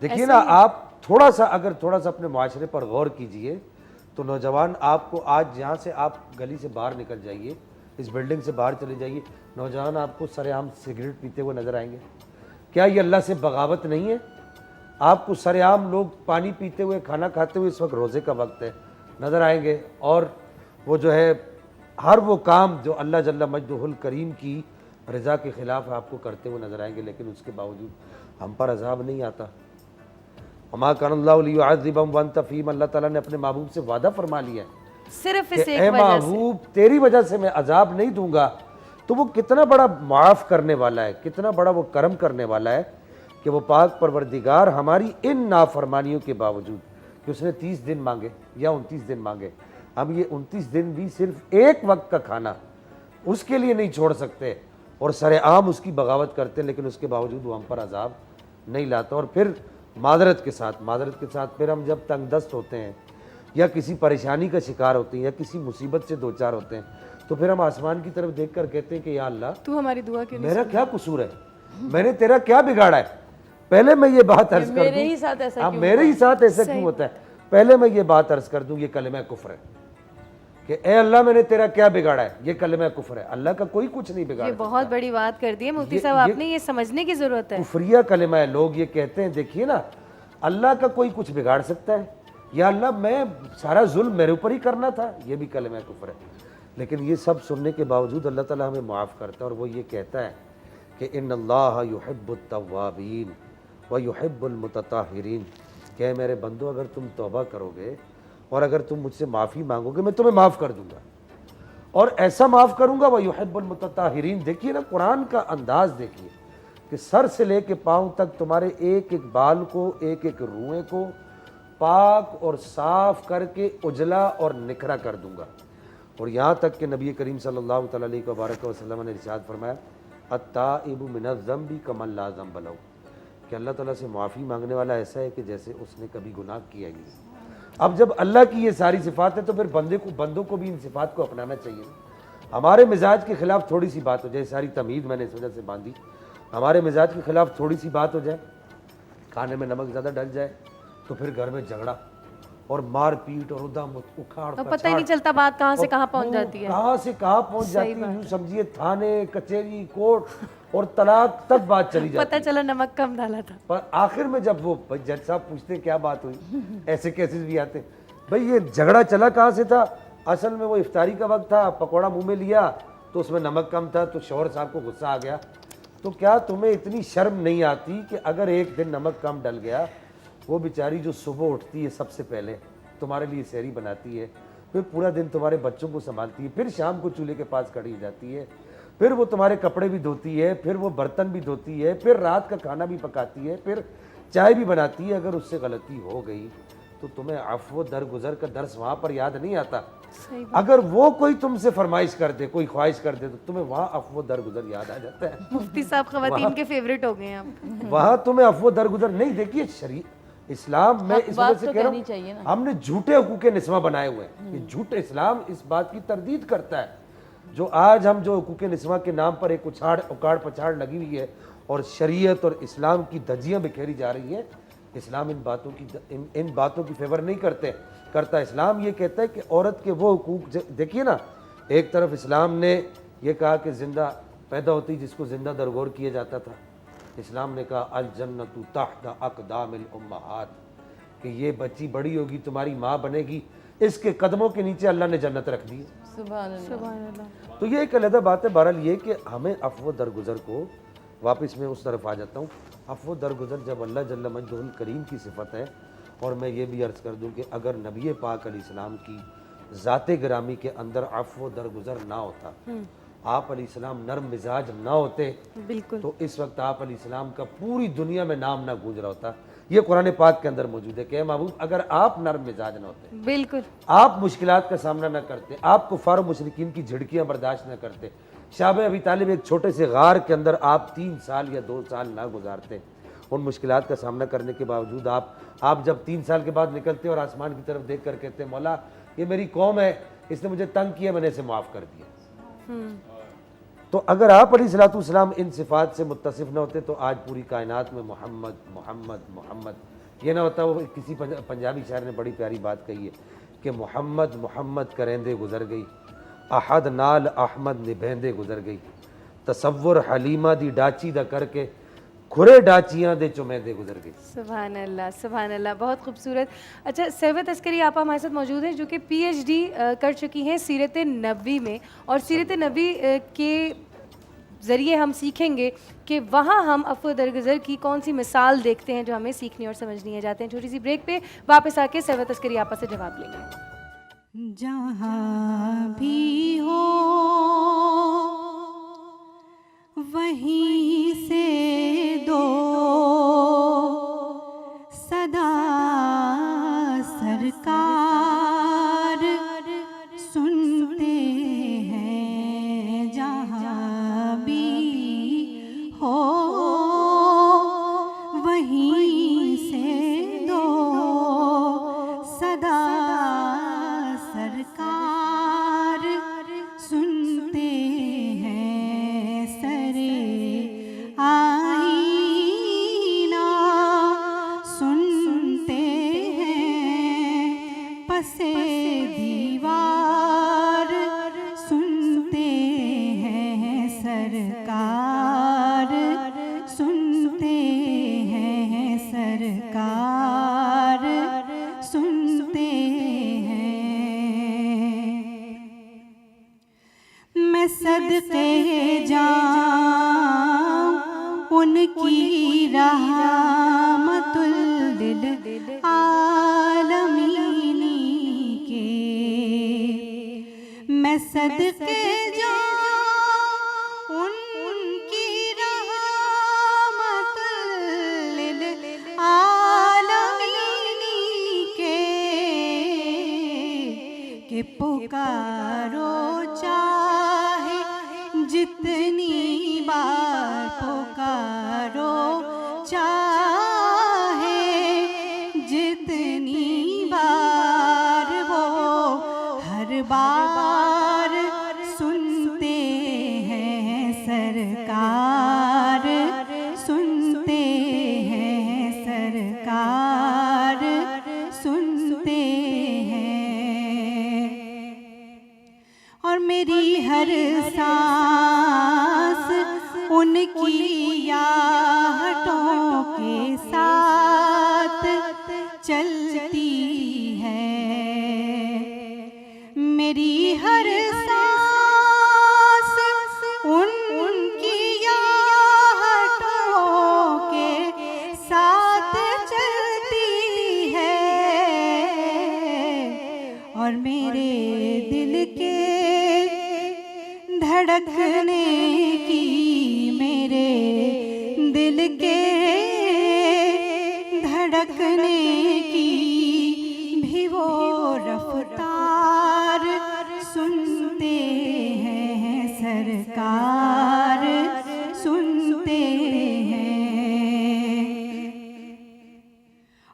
देखिए ना, आप थोड़ा सा अपने माशरे पर गौर कीजिए, तो नौजवान आपको आज यहाँ से आप गली से बाहर निकल जाइए, इस बिल्डिंग से बाहर चले जाइए, नौजवान आपको सरेआम सिगरेट पीते हुए नज़र आएंगे। क्या ये अल्लाह से बगावत नहीं है? आपको सरेआम लोग पानी पीते हुए, खाना खाते हुए, इस वक्त रोज़े का वक्त है, नज़र आएंगे, और वो जो है हर वो काम जो अल्लाह जल्ल मजदुहुल करीम की रज़ा के ख़िलाफ़ आपको करते हुए नज़र आएंगे। लेकिन उसके बावजूद हम पर अज़ाब नहीं आता। अमा कानल्लाहु लियुअज़्ज़िबहुम व अंत फ़ीहिम, अल्लाह ताला ने अपने महबूब से वादा फरमा लिया है सिर्फ कि इस ए एक वजह से। महबूब तेरी वजह से मैं अजाब नहीं दूंगा। तो वो कितना बड़ा माफ़ करने वाला है, कितना बड़ा वो करम करने वाला है कि वो पाक परवरदिगार हमारी इन नाफरमानियों के बावजूद कि उसने 30 दिन मांगे या 29 दिन मांगे, हम ये 29 दिन भी सिर्फ एक वक्त का खाना उसके लिए नहीं छोड़ सकते और सरेआम उसकी बगावत करते हैं, लेकिन उसके बावजूद वो हम पर अजाब नहीं लाता। और फिर मादरत के साथ फिर हम जब तंगदस्त होते हैं या किसी परेशानी का शिकार होते हैं या किसी मुसीबत से दो चार होते हैं, तो फिर हम आसमान की तरफ देखकर कहते हैं कि या अल्लाह तू हमारी दुआ क्यों नहीं मेरा क्या कसूर है, मैंने तेरा क्या बिगाड़ा है। पहले मैं ये बात अर्ज कर दूं, मेरे ही साथ ऐसा हाँ, क्यों मेरे ही साथ ऐसा क्यों होता है। पहले मैं ये बात अर्ज कर दूं, ये कलमा कुफ्र है कि ए अल्लाह मैंने तेरा क्या बिगाड़ा है, ये कलमा कुफ्र है। अल्लाह का कोई कुछ नहीं ये बिगाड़ा। बहुत बड़ी बात कर दी है मुफ्ती ये- साहब, ये- आपने ये समझने की जरूरत है। कुफरिया कलमा है। लोग ये कहते हैं देखिए ना, अल्लाह का कोई कुछ बिगाड़ सकता है, या अल्लाह मैं सारा जुल्म मेरे ऊपर ही करना था, ये भी कलमा कुफ्र है। लेकिन ये सब सुनने के बावजूद अल्लाह ताला हमें माफ़ करता है और वो ये कहता है कि इन्नल्लाह युहिब्बुत तव्वाबीन व युहिब्बुल मुतताहिरीन, कि मेरे बंदो अगर तुम तौबा करोगे और अगर तुम मुझसे माफ़ी मांगोगे मैं तुम्हें माफ़ कर दूंगा और ऐसा माफ़ करूंगा। व युहिब्बुल मुतताहिरीन, देखिए ना कुरान का अंदाज देखिए कि सर से लेके पाँव तक तुम्हारे एक एक बाल को, एक एक रुएं को पाक और साफ करके उजला और निखरा कर दूंगा। और यहाँ तक कि नबी करीम सल्लल्लाहु अलैहि वसल्लम ने इरशाद फरमाया अत्ताइबु मिनज़्ज़म्बि कमन ला ज़म्ब लहू, कि अल्लाह ताला से माफ़ी मांगने वाला ऐसा है कि जैसे उसने कभी गुनाह किया ही नहीं। अब जब अल्लाह की ये सारी सिफ़ात है तो फिर बंदों को भी इन सिफ़ात को अपनाना चाहिए। हमारे मिजाज के ख़िलाफ़ थोड़ी सी बात हो जाए, सारी तमीज़ मैंने इस वजह से बांधी, हमारे मिजाज के ख़िलाफ़ थोड़ी सी बात हो जाए, खाने में नमक ज़्यादा डल जाए तो फिर घर में झगड़ा और मार पीट और उधम उखाड़ तो पता ही नहीं चलता बात कहाँ से कहाँ पहुँच जाती है। कहाँ से कहाँ पहुँच जाती है, यूँ समझिए थाने कचहरी कोर्ट और तलाक तक बात चली जाती पता है। चला नमक कम डाला था। पर आखिर में जब वो जज साहब पूछते क्या बात हुई, ऐसे केसेस भी आते, भाई ये झगड़ा चला कहाँ से था, असल में वो इफ्तारी का वक्त था, पकौड़ा मुंह में लिया तो उसमें नमक कम था तो शौहर साहब को गुस्सा आ गया। तो क्या तुम्हें इतनी शर्म नहीं आती कि अगर एक दिन नमक कम डल गया, वो बेचारी जो सुबह उठती है सबसे पहले तुम्हारे लिए सहरी बनाती है, फिर पूरा दिन तुम्हारे बच्चों को संभालती है, फिर शाम को चूल्हे के पास खड़ी हो जाती है, फिर वो तुम्हारे कपड़े भी धोती है, फिर वो बर्तन भी धोती है, फिर रात का खाना भी पकाती है, फिर चाय भी बनाती है, अगर उससे गलती हो गई तो तुम्हें अफ़्व दरगुजर का दर्स वहाँ पर याद नहीं आता। सही अगर वो कोई तुमसे फरमाइश कर दे, कोई ख्वाहिश कर दे, तो तुम्हें वहाँ अफ़्व दरगुजर याद आ जाता है। मुफ्ती साहब खवातीन के फेवरेट हो गए हैं आप। वहाँ तुम्हें अफ़्व दरगुजर नहीं। देखिए शरी इस्लाम में इस वजह बात से तो कह रहा कहनी चाहिए हूँ, ना। हमने झूठे हुकूक़े निस्वा बनाए हुए हैं। ये झूठ इस्लाम इस बात की तरदीद करता है। जो आज हम जो हुकूक़े निस्वा के नाम पर एक उकाड़ पछाड़ लगी हुई है और शरीयत और इस्लाम की धज्जियाँ बिखेरी जा रही हैं, इस्लाम इन बातों की फेवर नहीं करता। इस्लाम ये कहता है कि औरत के वो हुकूक, देखिए ना, एक तरफ इस्लाम ने ये कहा कि ज़िंदा पैदा होती जिसको ज़िंदा दरगोर किया जाता था, इस्लाम ने कहा अल जन्नतु तहत अक़दामिल उम्महात, कि ये बच्ची बड़ी होगी तुम्हारी माँ बनेगी, इसके कदमों के नीचे अल्लाह ने जन्नत रख दी है। सुभान अल्लाह। तो ये एक अलग बात है। बहरहाल ये कि हमें अफ़्व दरगुजर को, वापस मैं उस तरफ आ जाता हूँ, अफ़्व दरगुजर जब अल्लाह जल्ल मजदुल करीम की सिफ़त है। और मैं ये भी अर्ज़ कर दूँ कि अगर नबी पाक अलैहिस्सलाम की ज़ात गिरामी के अंदर अफ़्व दरगुजर ना होता, आप अलैहिस्सलाम नरम मिजाज ना होते, बिल्कुल तो इस वक्त आप अलैहिस्सलाम का पूरी दुनिया में नाम ना गूंज रहा होता। ये कुरान पाक के अंदर मौजूद है कि महबूब अगर आप नरम मिजाज ना होते, बिल्कुल आप मुश्किलात का सामना न करते, आप कुफार मुशरिकीन की झिड़कियाँ बर्दाश्त न करते, शाब अबी तालिब एक छोटे से गार के अंदर आप 3 साल या 2 साल ना गुजारते, उन मुश्किलात का सामना करने के बावजूद आप जब 3 साल के बाद निकलते और आसमान की तरफ देख कर कहते मौला ये मेरी कौम है, इसने मुझे तंग किया, मैंने इसे माफ़ कर दिया। तो अगर आप अलैहिस्सलाम इन सिफ़ात से मुत्तसिफ़ न होते तो आज पूरी कायनात में मोहम्मद मोहम्मद मोहम्मद ये ना होता। वो किसी पंजाबी शायर ने बड़ी प्यारी बात कही है कि मोहम्मद मोहम्मद करेंदे गुजर गई, अहद नाल अहमद निभेंदे गुजर गई, तसव्वुर हलीमा दी डाची दा करके खुरे डाचियाँ दे चुमेंदे गुजर गई। सुभान अल्लाह, बहुत खूबसूरत। अच्छा, सहवत अस्करी आप हमारे साथ मौजूद हैं जो कि PhD कर चुकी हैं सीरत नबी में, और सीरत नबी के ज़रिए हम सीखेंगे कि वहाँ हम अफ़्व दरगुज़र की कौन सी मिसाल देखते हैं जो हमें सीखनी और समझनी है। जाते हैं छोटी सी ब्रेक पे, वापस आके सरवत अस्करी आपा से जवाब लेंगे। जहाँ भी हो वहीं से दो सदा सरकार सुनते हैं। जहाँ भी हो वहीं से दो सदा सरकार सुनते हैं। सरे आईना सुनते हैं। पसे दीवार सुनते हैं। सरकार सुनते हैं। सरकार सुनते हैं। मैं सदके जाऊं उनकी रहमतुल लिल आलमीनी के। मैं सदके जाऊं उनकी रहमतुल लिल आलमीनी के पुकारो चाहे जितनी बार पुकारो चाहे जितनी बार वो हर बार सुनते हैं। सरकार सुनते हैं। सरकार सुनते हैं। और मेरी हर सांस उनकी याहटों के साथ चलती है। मेरी हर सांस उनकी याहटों के साथ चलती है। और मेरे दिल के धड़कने की, मेरे दिल के धड़कने की भी वो रफ्तार सुनते हैं। सरकार सुनते हैं।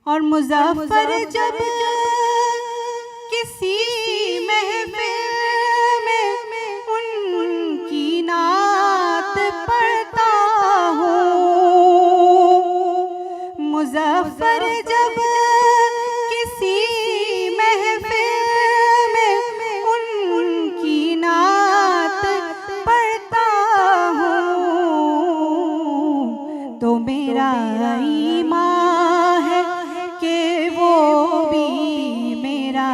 और मुज़फ़्फ़र जब किसी महफ़िल में उनकी नात पढ़ता हूँ। मुज़फ़्फ़र जब किसी महफ़िल में उनकी नात पढ़ता हूँ तो मेरा ईमान है कि वो भी मेरा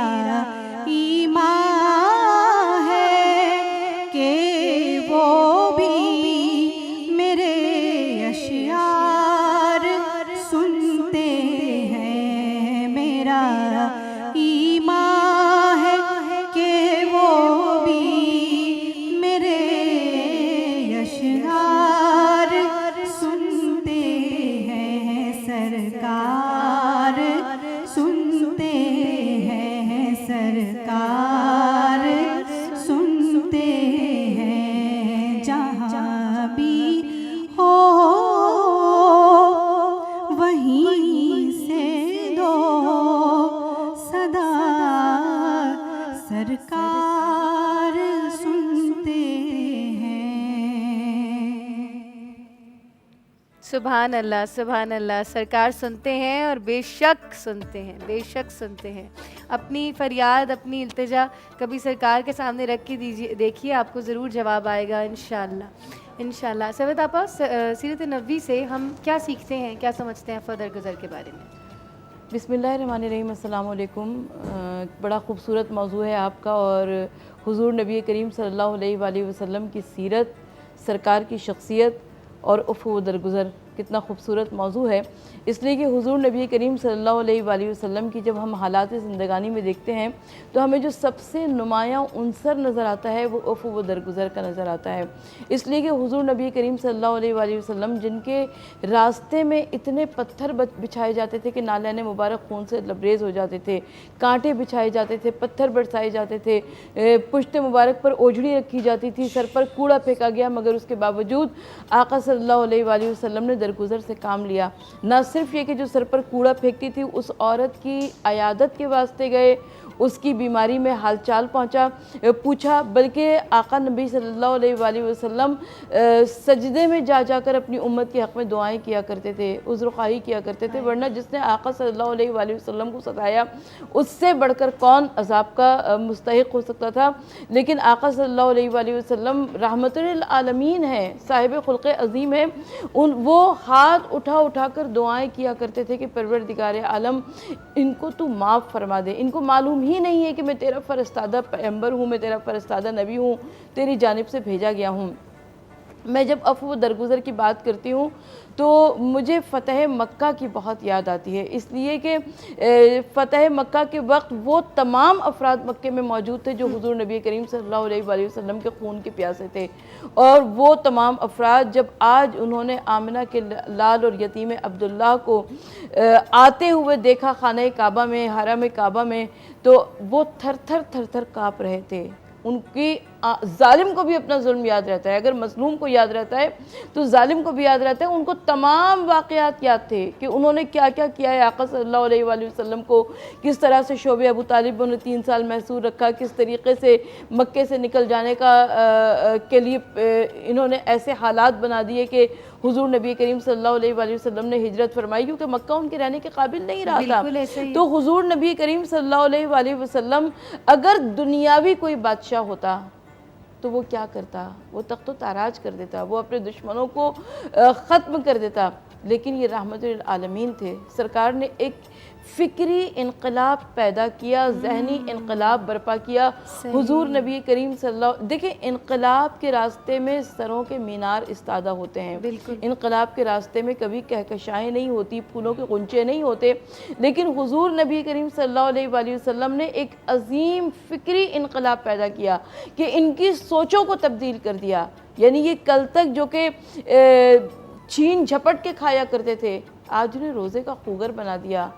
ईमान है कि वो भी मेरे अशियार सुनते हैं। मेरा ईमान है कि वो भी मेरे अशियार सुनते हैं। सरकार सुनते हैं। सरकार सुनते हैं। जहाँ भी हो वहीं से दो सदा सरकार सुनते हैं। सुभान अल्लाह, सुभान अल्लाह। सरकार सुनते हैं और बेशक सुनते हैं, बेशक सुनते हैं। अपनी फरियाद, अपनी इल्तिजा कभी सरकार के सामने रख के दीजिए, देखिए आपको ज़रूर जवाब आएगा इंशाअल्लाह। इंशाअल्लाह। सरवत आपा, सीरत नबवी से हम क्या सीखते हैं, क्या समझते हैं फ़दर गुज़र के बारे में? बिस्मिल्लाहिर्रहमानिर्रहीम, अस्सलाम वालेकुम। बड़ा ख़ूबसूरत मौजू है आपका और हुज़ूर नबी करीम सल्लल्लाहु अलैहि वसल्लम की सीरत सरकार की शख्सियत और उफ़्व व दरगुज़र कितना खूबसूरत मौजू है, इसलिए कि हुज़ूर नबी करीम सल्लल्लाहु अलैहि वसल्लम की जब हम हालात ज़िंदगानी में देखते हैं तो हमें जो सबसे नुमायाँ उनसर नज़र आता है वो उफ़्व व दरगुज़र का नज़र आता है। इसलिए कि हुज़ूर नबी करीम सल्लल्लाहु अलैहि वसल्लम जिनके रास्ते में इतने पत्थर बिछाए जाते थे कि नालियाने मुबारक खून से लबरेज़ हो जाते थे, कांटे बिछाए जाते थे, पत्थर बरसाए जाते थे, पुश्त मुबारक पर ओझड़ी रखी जाती थी, सर पर कूड़ा फेंका गया, मगर उसके बावजूद आका सल्लल्लाहु अलैहि वसल्लम ने दरगुज़र से काम लिया। न सिर्फ ये कि जो सर पर कूड़ा फेंकती थी उस औरत की अयादत के वास्ते गए, उसकी बीमारी में हालचाल पूछा, बल्कि आका नबी सल्लल्लाहु अलैहि वसल्लम सजदे में जा जाकर अपनी उम्मत के हक़ में दुआएं किया करते थे, उज़्र-ख़्वाही किया करते थे, वरना जिसने आका सल्लल्लाहु अलैहि वसल्लम को सताया उससे बढ़कर कौन अज़ाब का मुस्तहिक़ हो सकता था। लेकिन आका सल्लल्लाहु अलैहि वसल्लम रहमतुल आलमीन है, साहिब खुल्क़ अज़ीम है, वो हाथ उठा कर दुआएं किया करते थे कि परवरदिगार आलम इनको तू माफ़ फरमा दे, इनको मालूम ही नहीं है कि मैं तेरा फ़रिश्तादा पैगंबर हूँ, मैं तेरा फ़रिश्तादा नबी हूँ, तेरी जानिब से भेजा गया हूँ। मैं जब अफ़्व दरगुज़र की बात करती हूँ तो मुझे फ़तह मक्का की बहुत याद आती है, इसलिए कि फ़तह मक्का के वक्त वो तमाम अफराद मक्के में मौजूद थे जो हुज़ूर नबी करीम सल्लल्लाहु अलैहि वसल्लम के खून के प्यासे थे, और वो तमाम अफराद जब आज उन्होंने आमिना के लाल और यतीम अब्दुल्लाह को आते हुए देखा खाने काबा में, हरम काबा में, तो वो थर थर काँप रहे थे। उनकी जालिम को भी अपना जुल्म याद रहता है, अगर मज़लूम को याद रहता है तो जालिम को भी याद रहता है। उनको तमाम वाक़यात याद थे कि उन्होंने क्या क्या किया है आका सल्लल्लाहु अलैहि वसल्लम को, किस तरह से शोबे अबू तालिब उन्हें 3 साल महसूर रखा, किस तरीक़े से मक्के से निकल जाने के लिए इन्होंने ऐसे हालात बना दिए कि हुज़ूर नबी करीम सल्लल्लाहु अलैहि वसल्लम ने हिजरत फरमाई, क्योंकि मक्का उनके रहने के काबिल नहीं रहा था। तो हुज़ूर नबी करीम सल्लल्लाहु अलैहि वसल्लम अगर दुनियावी कोई बादशाह होता तो वो क्या करता, वो तख्तो ताराज कर देता, वो अपने दुश्मनों को ख़त्म कर देता। लेकिन ये रहमतुल आलमीन थे, सरकार ने एक फ़िक्री इनकलाब पैदा किया, ज़हनी इनकलाब बर्पा किया। हुज़ूर नबी करीम सल्लल्लाहु, देखिए इनकलाब के रास्ते में सरों के मीनार इस्तादा होते हैं, इनकलाब के रास्ते में कभी कहकशाएँ नहीं होती, फूलों के गुंचे नहीं होते, लेकिन हुज़ूर नबी करीम सल्लल्लाहु अलैहि वसल्लम ने एक अज़ीम फ़िक्री इनकलाब पैदा किया कि इनकी सोचों को तब्दील कर दिया। यानी ये कल तक जो कि छीन झपट के खाया करते थे, आज उन्हें रोज़े का खूगर बना दिया।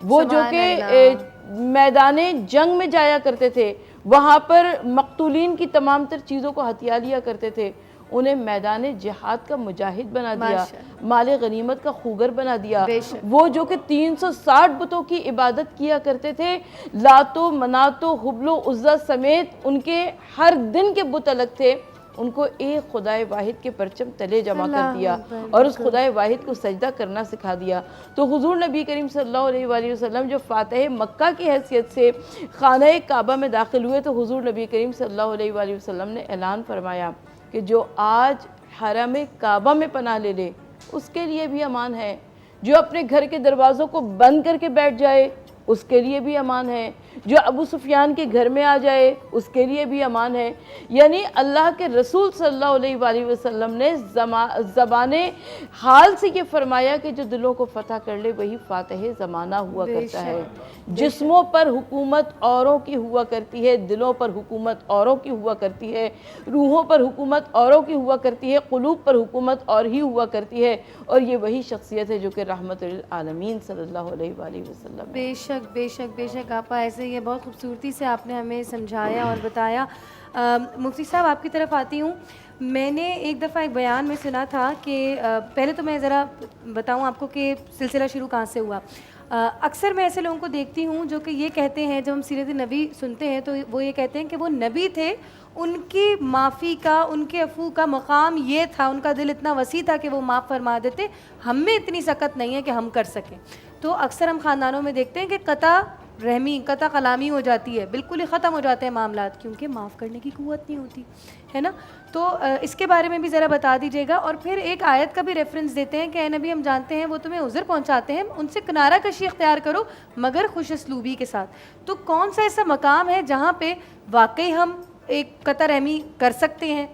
वो जो कि मैदाने जंग में जाया करते थे, वहाँ पर मकतूलीन की तमाम तर चीज़ों को हथिया लिया करते थे, उन्हें मैदाने जिहाद का मुजाहिद बना दिया, माले गनीमत का खूगर बना दिया। वो जो कि 360 बुतों की इबादत किया करते थे, लातो मनातो हुबलो उज़्ज़ा समेत उनके हर दिन के बुत अलग थे, उनको एक खुदाए वाहिद के परचम तले जमा कर दिया और उस खुदाए वाहिद को सजदा करना सिखा दिया। तो हुज़ूर नबी करीम सल्लल्लाहु अलैहि वसल्लम जो फ़ातिह मक्का की हैसियत से खाना काबा में दाखिल हुए, तो हुज़ूर नबी करीम सल्लल्लाहु अलैहि वसल्लम ने ऐलान फरमाया कि जो आज हरम काबा में पनाह ले ले उसके लिए भी अमान है, जो अपने घर के दरवाज़ों को बंद करके बैठ जाए उसके लिए भी अमान है, जो अबू सुफियान के घर में आ जाए उसके लिए भी अमान है। यानी अल्लाह के रसूल सल्लल्लाहु अलैहि वसल्लम ने ज़बाने हाल से ये फरमाया कि जो दिलों को फ़तह कर ले वही फ़ातिह ज़माना हुआ करता है। जिस्मों पर हुकूमत औरों की हुआ करती है, दिलों पर हुकूमत औरों की हुआ करती है, रूहों पर हुकूमत औरों की हुआ करती है, क़ुलूब पर हुकूमत और ही हुआ करती है। और ये वही शख्सियत है जो कि रहमतुल आलमीन सल्लल्लाहु अलैहि वसल्लम। बेशक बेशक बेशक आपा, ऐसे ये बहुत खूबसूरती से आपने हमें समझाया और बताया। मुफ्ती साहब आपकी तरफ आती हूँ। मैंने एक दफ़ा एक बयान में सुना था कि पहले तो मैं ज़रा बताऊँ आपको कि सिलसिला शुरू कहाँ से हुआ। अक्सर मैं ऐसे लोगों को देखती हूँ जो कि ये कहते हैं, जब हम सीरत नबी सुनते हैं तो वो ये कहते हैं कि वो नबी थे, उनकी माफ़ी का, उनके अफू का मकाम ये था, उनका दिल इतना वसी था कि वो माफ़ फरमा देते, हम में इतनी सकत नहीं है कि हम कर सकें। तो अक्सर हम ख़ानदानों में देखते हैं कि कता रहमी, कता कलामी हो जाती है, बिल्कुल ही ख़त्म हो जाते हैं मामलात, क्योंकि माफ़ करने की क़ुव्वत नहीं होती है ना। तो इसके बारे में भी ज़रा बता दीजिएगा। और फिर एक आयत का भी रेफरेंस देते हैं कि ए नबी, हम जानते हैं वो तुम्हें उज़्र पहुंचाते हैं, उनसे किनारा कशी इख्तियार करो मगर खुश असलूबी के साथ। तो कौन सा ऐसा मकाम है जहाँ पे वाकई हम एक कता रहमी कर सकते हैं?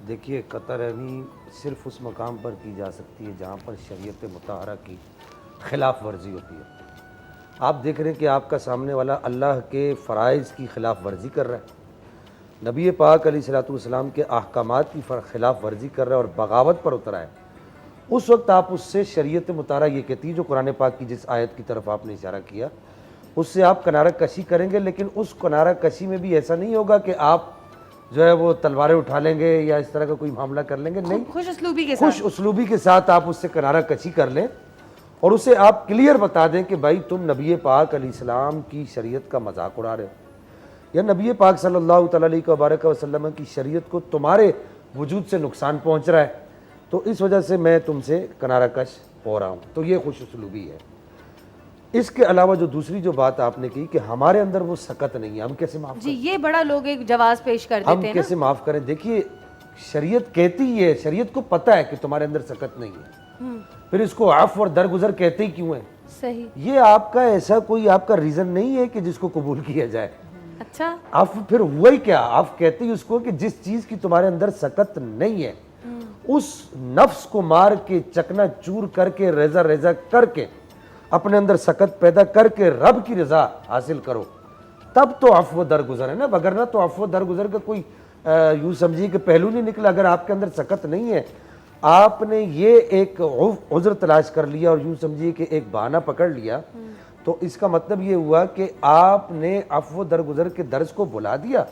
देखिए, क़तरहमी सिर्फ उस मकाम पर की जा सकती है जहाँ पर शरीयत मुताहरा की खिलाफ वर्जी होती है। आप देख रहे हैं कि आपका सामने वाला अल्लाह के फ़राइज़ की खिलाफ वर्जी कर रहा है, नबी पाक अलैहिस्सलाम के अहकामात की खिलाफ वर्जी कर रहा है और बगावत पर उतरा है। उस वक्त आप उससे शरीयत मुताहरा ये कहती है, जो कुरान पाक की जिस आयत की तरफ आपने इशारा किया, उससे आप किनारा कशी करेंगे। लेकिन उस किनारा कशी में भी ऐसा नहीं होगा कि आप जो है वो तलवारें उठा लेंगे या इस तरह का कोई मामला कर लेंगे। नहीं, खुश उसलूबी के खुश उसलूबी के साथ आप उससे किनारा कशी कर लें और उसे आप क्लियर बता दें कि भाई तुम नबी पाक अलैहिस्सलाम की शरीयत का मजाक उड़ा रहे हो, या नबी पाक सल्लल्लाहु अलैहि वसल्लम की शरीयत को तुम्हारे वजूद से नुकसान पहुँच रहा है, तो इस वजह से मैं तुमसे किनारा कश हो रहा हूँ। तो ये खुश उसलूबी है। इसके अलावा जो दूसरी जो बात आपने की कि हमारे अंदर वो सकत नहीं है, हम कैसे माफ़ जी, ये बड़ा लोग एक जवाब पेश कर हम देते हैं कैसे माफ़ करें। देखिए, शरीयत कहती है, शरीयत को पता है कि तुम्हारे अंदर सकत नहीं है, फिर इसको आफ और दरगुजर कहते ही क्यों है? सही। ये आपका ऐसा कोई आपका रीज़न नहीं है कि जिसको कबूल किया जाए। अच्छा, आप फिर हुआ ही क्या? आप कहते ही उसको कि जिस चीज़ की तुम्हारे अंदर सकत नहीं है, उस नफ्स को मार के चकना चूर करके रेजा रेजा करके अपने अंदर सकत पैदा करके रब की रजा हासिल करो, तब तो अफ़्व दरगुजर है ना। वगरना तो अफ़्व दरगुजर का कोई यूँ समझिए कि पहलू नहीं निकला। अगर आपके अंदर सकत नहीं है, आपने ये एक उज़्र तलाश कर लिया और यूँ समझिए कि एक बहाना पकड़ लिया, तो इसका मतलब ये हुआ कि आपने अफ़्व दरगुजर के दर्ज को बुला दिया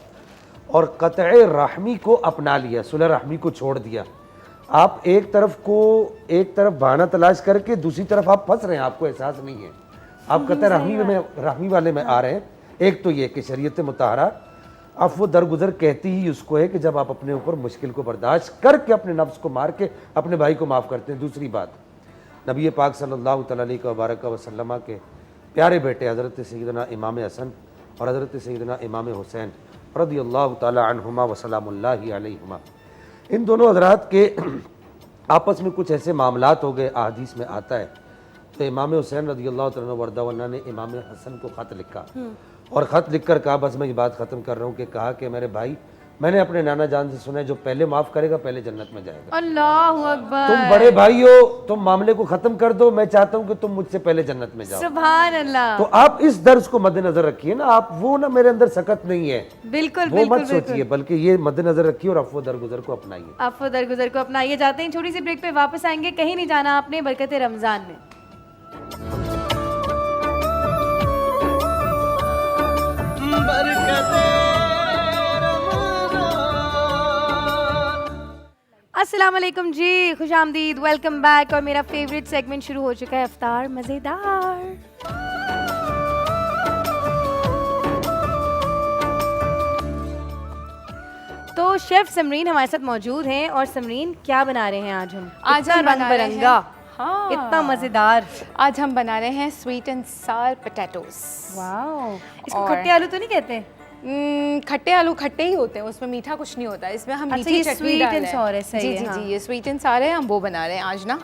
और क़त्अ रहमी को अपना लिया, सुलह रहमी को छोड़ दिया। आप एक तरफ बहाना तलाश करके दूसरी तरफ आप फंस रहे हैं, आपको एहसास नहीं है। आप क़त्अ रहमी वाले में आ रहे हैं। एक तो ये कि शरीयत मुताहरा अफ़्व दरगुजर कहती ही उसको है कि जब आप अपने ऊपर मुश्किल को बर्दाश्त करके अपने नफ्स को मार के अपने भाई को माफ़ करते हैं। दूसरी बात, नबी पाक सल्लल्लाहु अलैहि वसल्लम के प्यारे बेटे हज़रत सैयदना इमाम हसन और हज़रत सैयदना इमाम हुसैन रज़ियल्लाहु तआला अन्हुमा व सलामुल्लाहि अलैहिमा, इन दोनों हज़रात के आपस में कुछ ऐसे मामलात हो गए, अहादीस में आता है। तो इमाम हुसैन रज़ियल्लाहु तआला वर्दा ने इमाम हसन को ख़त लिखा और ख़त लिखकर कहा, बस मैं ये बात ख़त्म कर रहा हूँ, कि कहा कि मेरे भाई, मैंने अपने नाना जान से सुना है, जो पहले माफ़ करेगा पहले जन्नत में जाएगा। अल्लाहु अकबर। तुम बड़े भाई हो, तुम मामले को ख़त्म कर दो, मैं चाहता हूँ कि तुम मुझसे पहले जन्नत में जाओ। सुभान अल्लाह। तो आप इस दर्ज को मद्देनजर रखिए ना। आप वो ना मेरे अंदर सकत नहीं है, बिल्कुल वो बिल्कुल मत सोचिए, बल्कि ये मद्देनजर रखिए और अफ़्व दरगुजर को अपनाइए। अफ़्व दरगुजर को अपनाइए। जाते हैं छोटी सी ब्रेक पे, वापस आएंगे। कहीं नहीं जाना आपने, बरकत रमज़ान में। अस्सलाम वालेकुम जी, खुश आमदीद, वेलकम बैक। और मेरा फेवरेट सेगमेंट शुरू हो चुका है, इफ्तार मज़ेदार। तो शेफ़ समरीन हमारे साथ मौजूद हैं। और समरीन, क्या बना रहे हैं आज हम? आज हम बना रहे हैं, हाँ, इतना मज़ेदार। आज हम बना रहे हैं स्वीट एंड सार पोटैटोस। वाओ, इसको और- खट्टे आलू तो नहीं कहते? खट्टे आलू खट्टे ही होते हैं, उसमें मीठा कुछ नहीं होता। इसमें हम अच्छा, मीठी ये चटनी sweet डाल and रहे sour है, हैं। सही जी है, जी हाँ। जी, ये स्वीट एंड सार है, हम वो बना रहे हैं आज ना।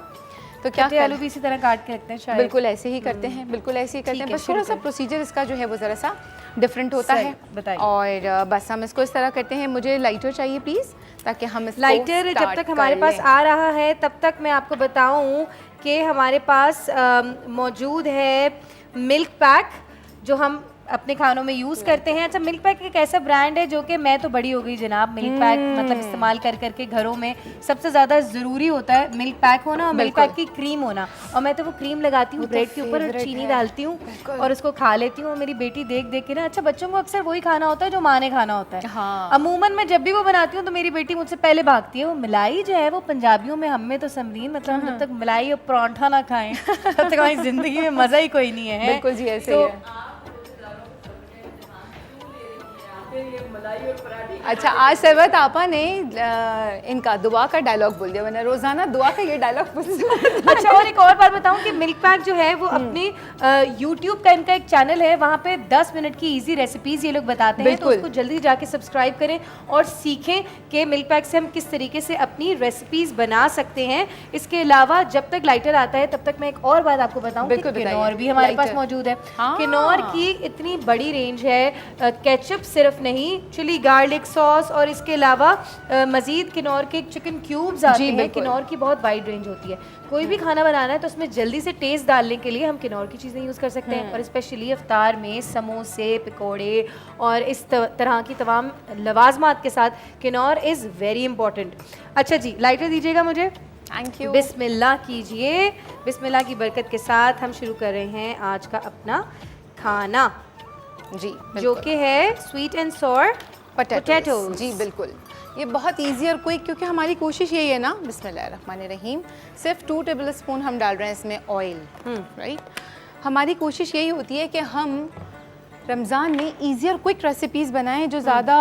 तो क्या खट्टे आलू भी इसी तरह काट के रखते हैं शायद। बिल्कुल ऐसे ही करते हैं, बिल्कुल ऐसे ही करते ठीक हैं, है, बस थोड़ा शुरू सा करें। प्रोसीजर इसका जो है वो ज़रा सा डिफरेंट होता सही, है। बताइए। और बस हम इसको इस तरह करते हैं। मुझे लाइटर चाहिए प्लीज़, ताकि हम इसको लाइटर जब start तक हमारे कर पास लें। आ रहा है, तब तक मैं आपको बताऊं कि हमारे पास मौजूद है मिल्क पैक, जो हम अपने खानों में यूज़ करते हैं। अच्छा, मिल्क पैक एक ऐसा ब्रांड है जो कि मैं तो बड़ी हो गई जनाब, मिल्क पैक मतलब इस्तेमाल कर करके घरों में सबसे ज़्यादा ज़रूरी होता है मिल्क पैक होना और मिल्क पैक की क्रीम होना। और मैं तो वो क्रीम लगाती हूँ ब्रेड के ऊपर और चीनी डालती हूँ और उसको खा लेती हूँ। और मेरी बेटी देख देख के ना, अच्छा बच्चों को अक्सर वही खाना होता है जो माँ ने खाना होता है। हाँ। अमूमन मैं जब भी वो बनाती हूँ तो मेरी बेटी मुझसे पहले भागती है। वो मलाई जो है वो पंजाबियों में, हम में तो समरीन, मतलब हम जब तक मलाई और परांठा ना खाएं तब तक हमारी ज़िंदगी में मज़ा ही कोई नहीं है। बिल्कुल जी, ऐसे ही है। अच्छा, आज सरवत आपा ने इनका दुआ का डायलॉग बोल दिया, मैंने रोजाना दुआ का ये डायलॉग अच्छा, और एक और बात बताऊं कि मिल्क पैक जो है वो अपनी यूट्यूब का इनका एक चैनल है, वहाँ पे 10 मिनट की इजी रेसिपीज ये लोग बताते हैं। तो उसको जल्दी जाके सब्सक्राइब करें और सीखें कि मिल्क पैक से हम किस तरीके से अपनी रेसिपीज बना सकते हैं। इसके अलावा जब तक लाइटर आता है तब तक मैं एक और बात आपको बताऊं कि किनौर भी हमारे पास मौजूद है। किनौर की इतनी बड़ी रेंज है, केचप सिर्फ नहीं, चिली गार्लिक सॉस और इसके अलावा मज़ीद किन्नौर के चिकन क्यूब्स आते हैं। बिल्कुल। किन्नौर की बहुत वाइड रेंज होती है। कोई भी खाना बनाना है तो उसमें जल्दी से टेस्ट डालने के लिए हम किन्नौर की चीज़ें यूज़ कर सकते हैं, और स्पेशली अफ्तार में समोसे, पकोड़े और इस तरह की तमाम लवाजमात के साथ किन्नौर इज़ वेरी इंपॉर्टेंट। अच्छा जी, लाइटर दीजिएगा मुझे। Thank you. बिस्मिल्लाह कीजिए। बिस्मिल्लाह की बरकत के साथ हम शुरू कर रहे हैं आज का अपना खाना, जी जो कि है स्वीट एंड सॉर पोटैटोज। जी बिल्कुल, ये बहुत इजी और क्विक, क्योंकि हमारी कोशिश यही है ना। बिस्मिल्लाहिर्रहमानिर्रहीम। सिर्फ 2 टेबल स्पून हम डाल रहे हैं इसमें ऑयल, राइट। हमारी कोशिश यही होती है कि हम रमज़ान में इजी और क्विक रेसिपीज़ बनाएं जो ज़्यादा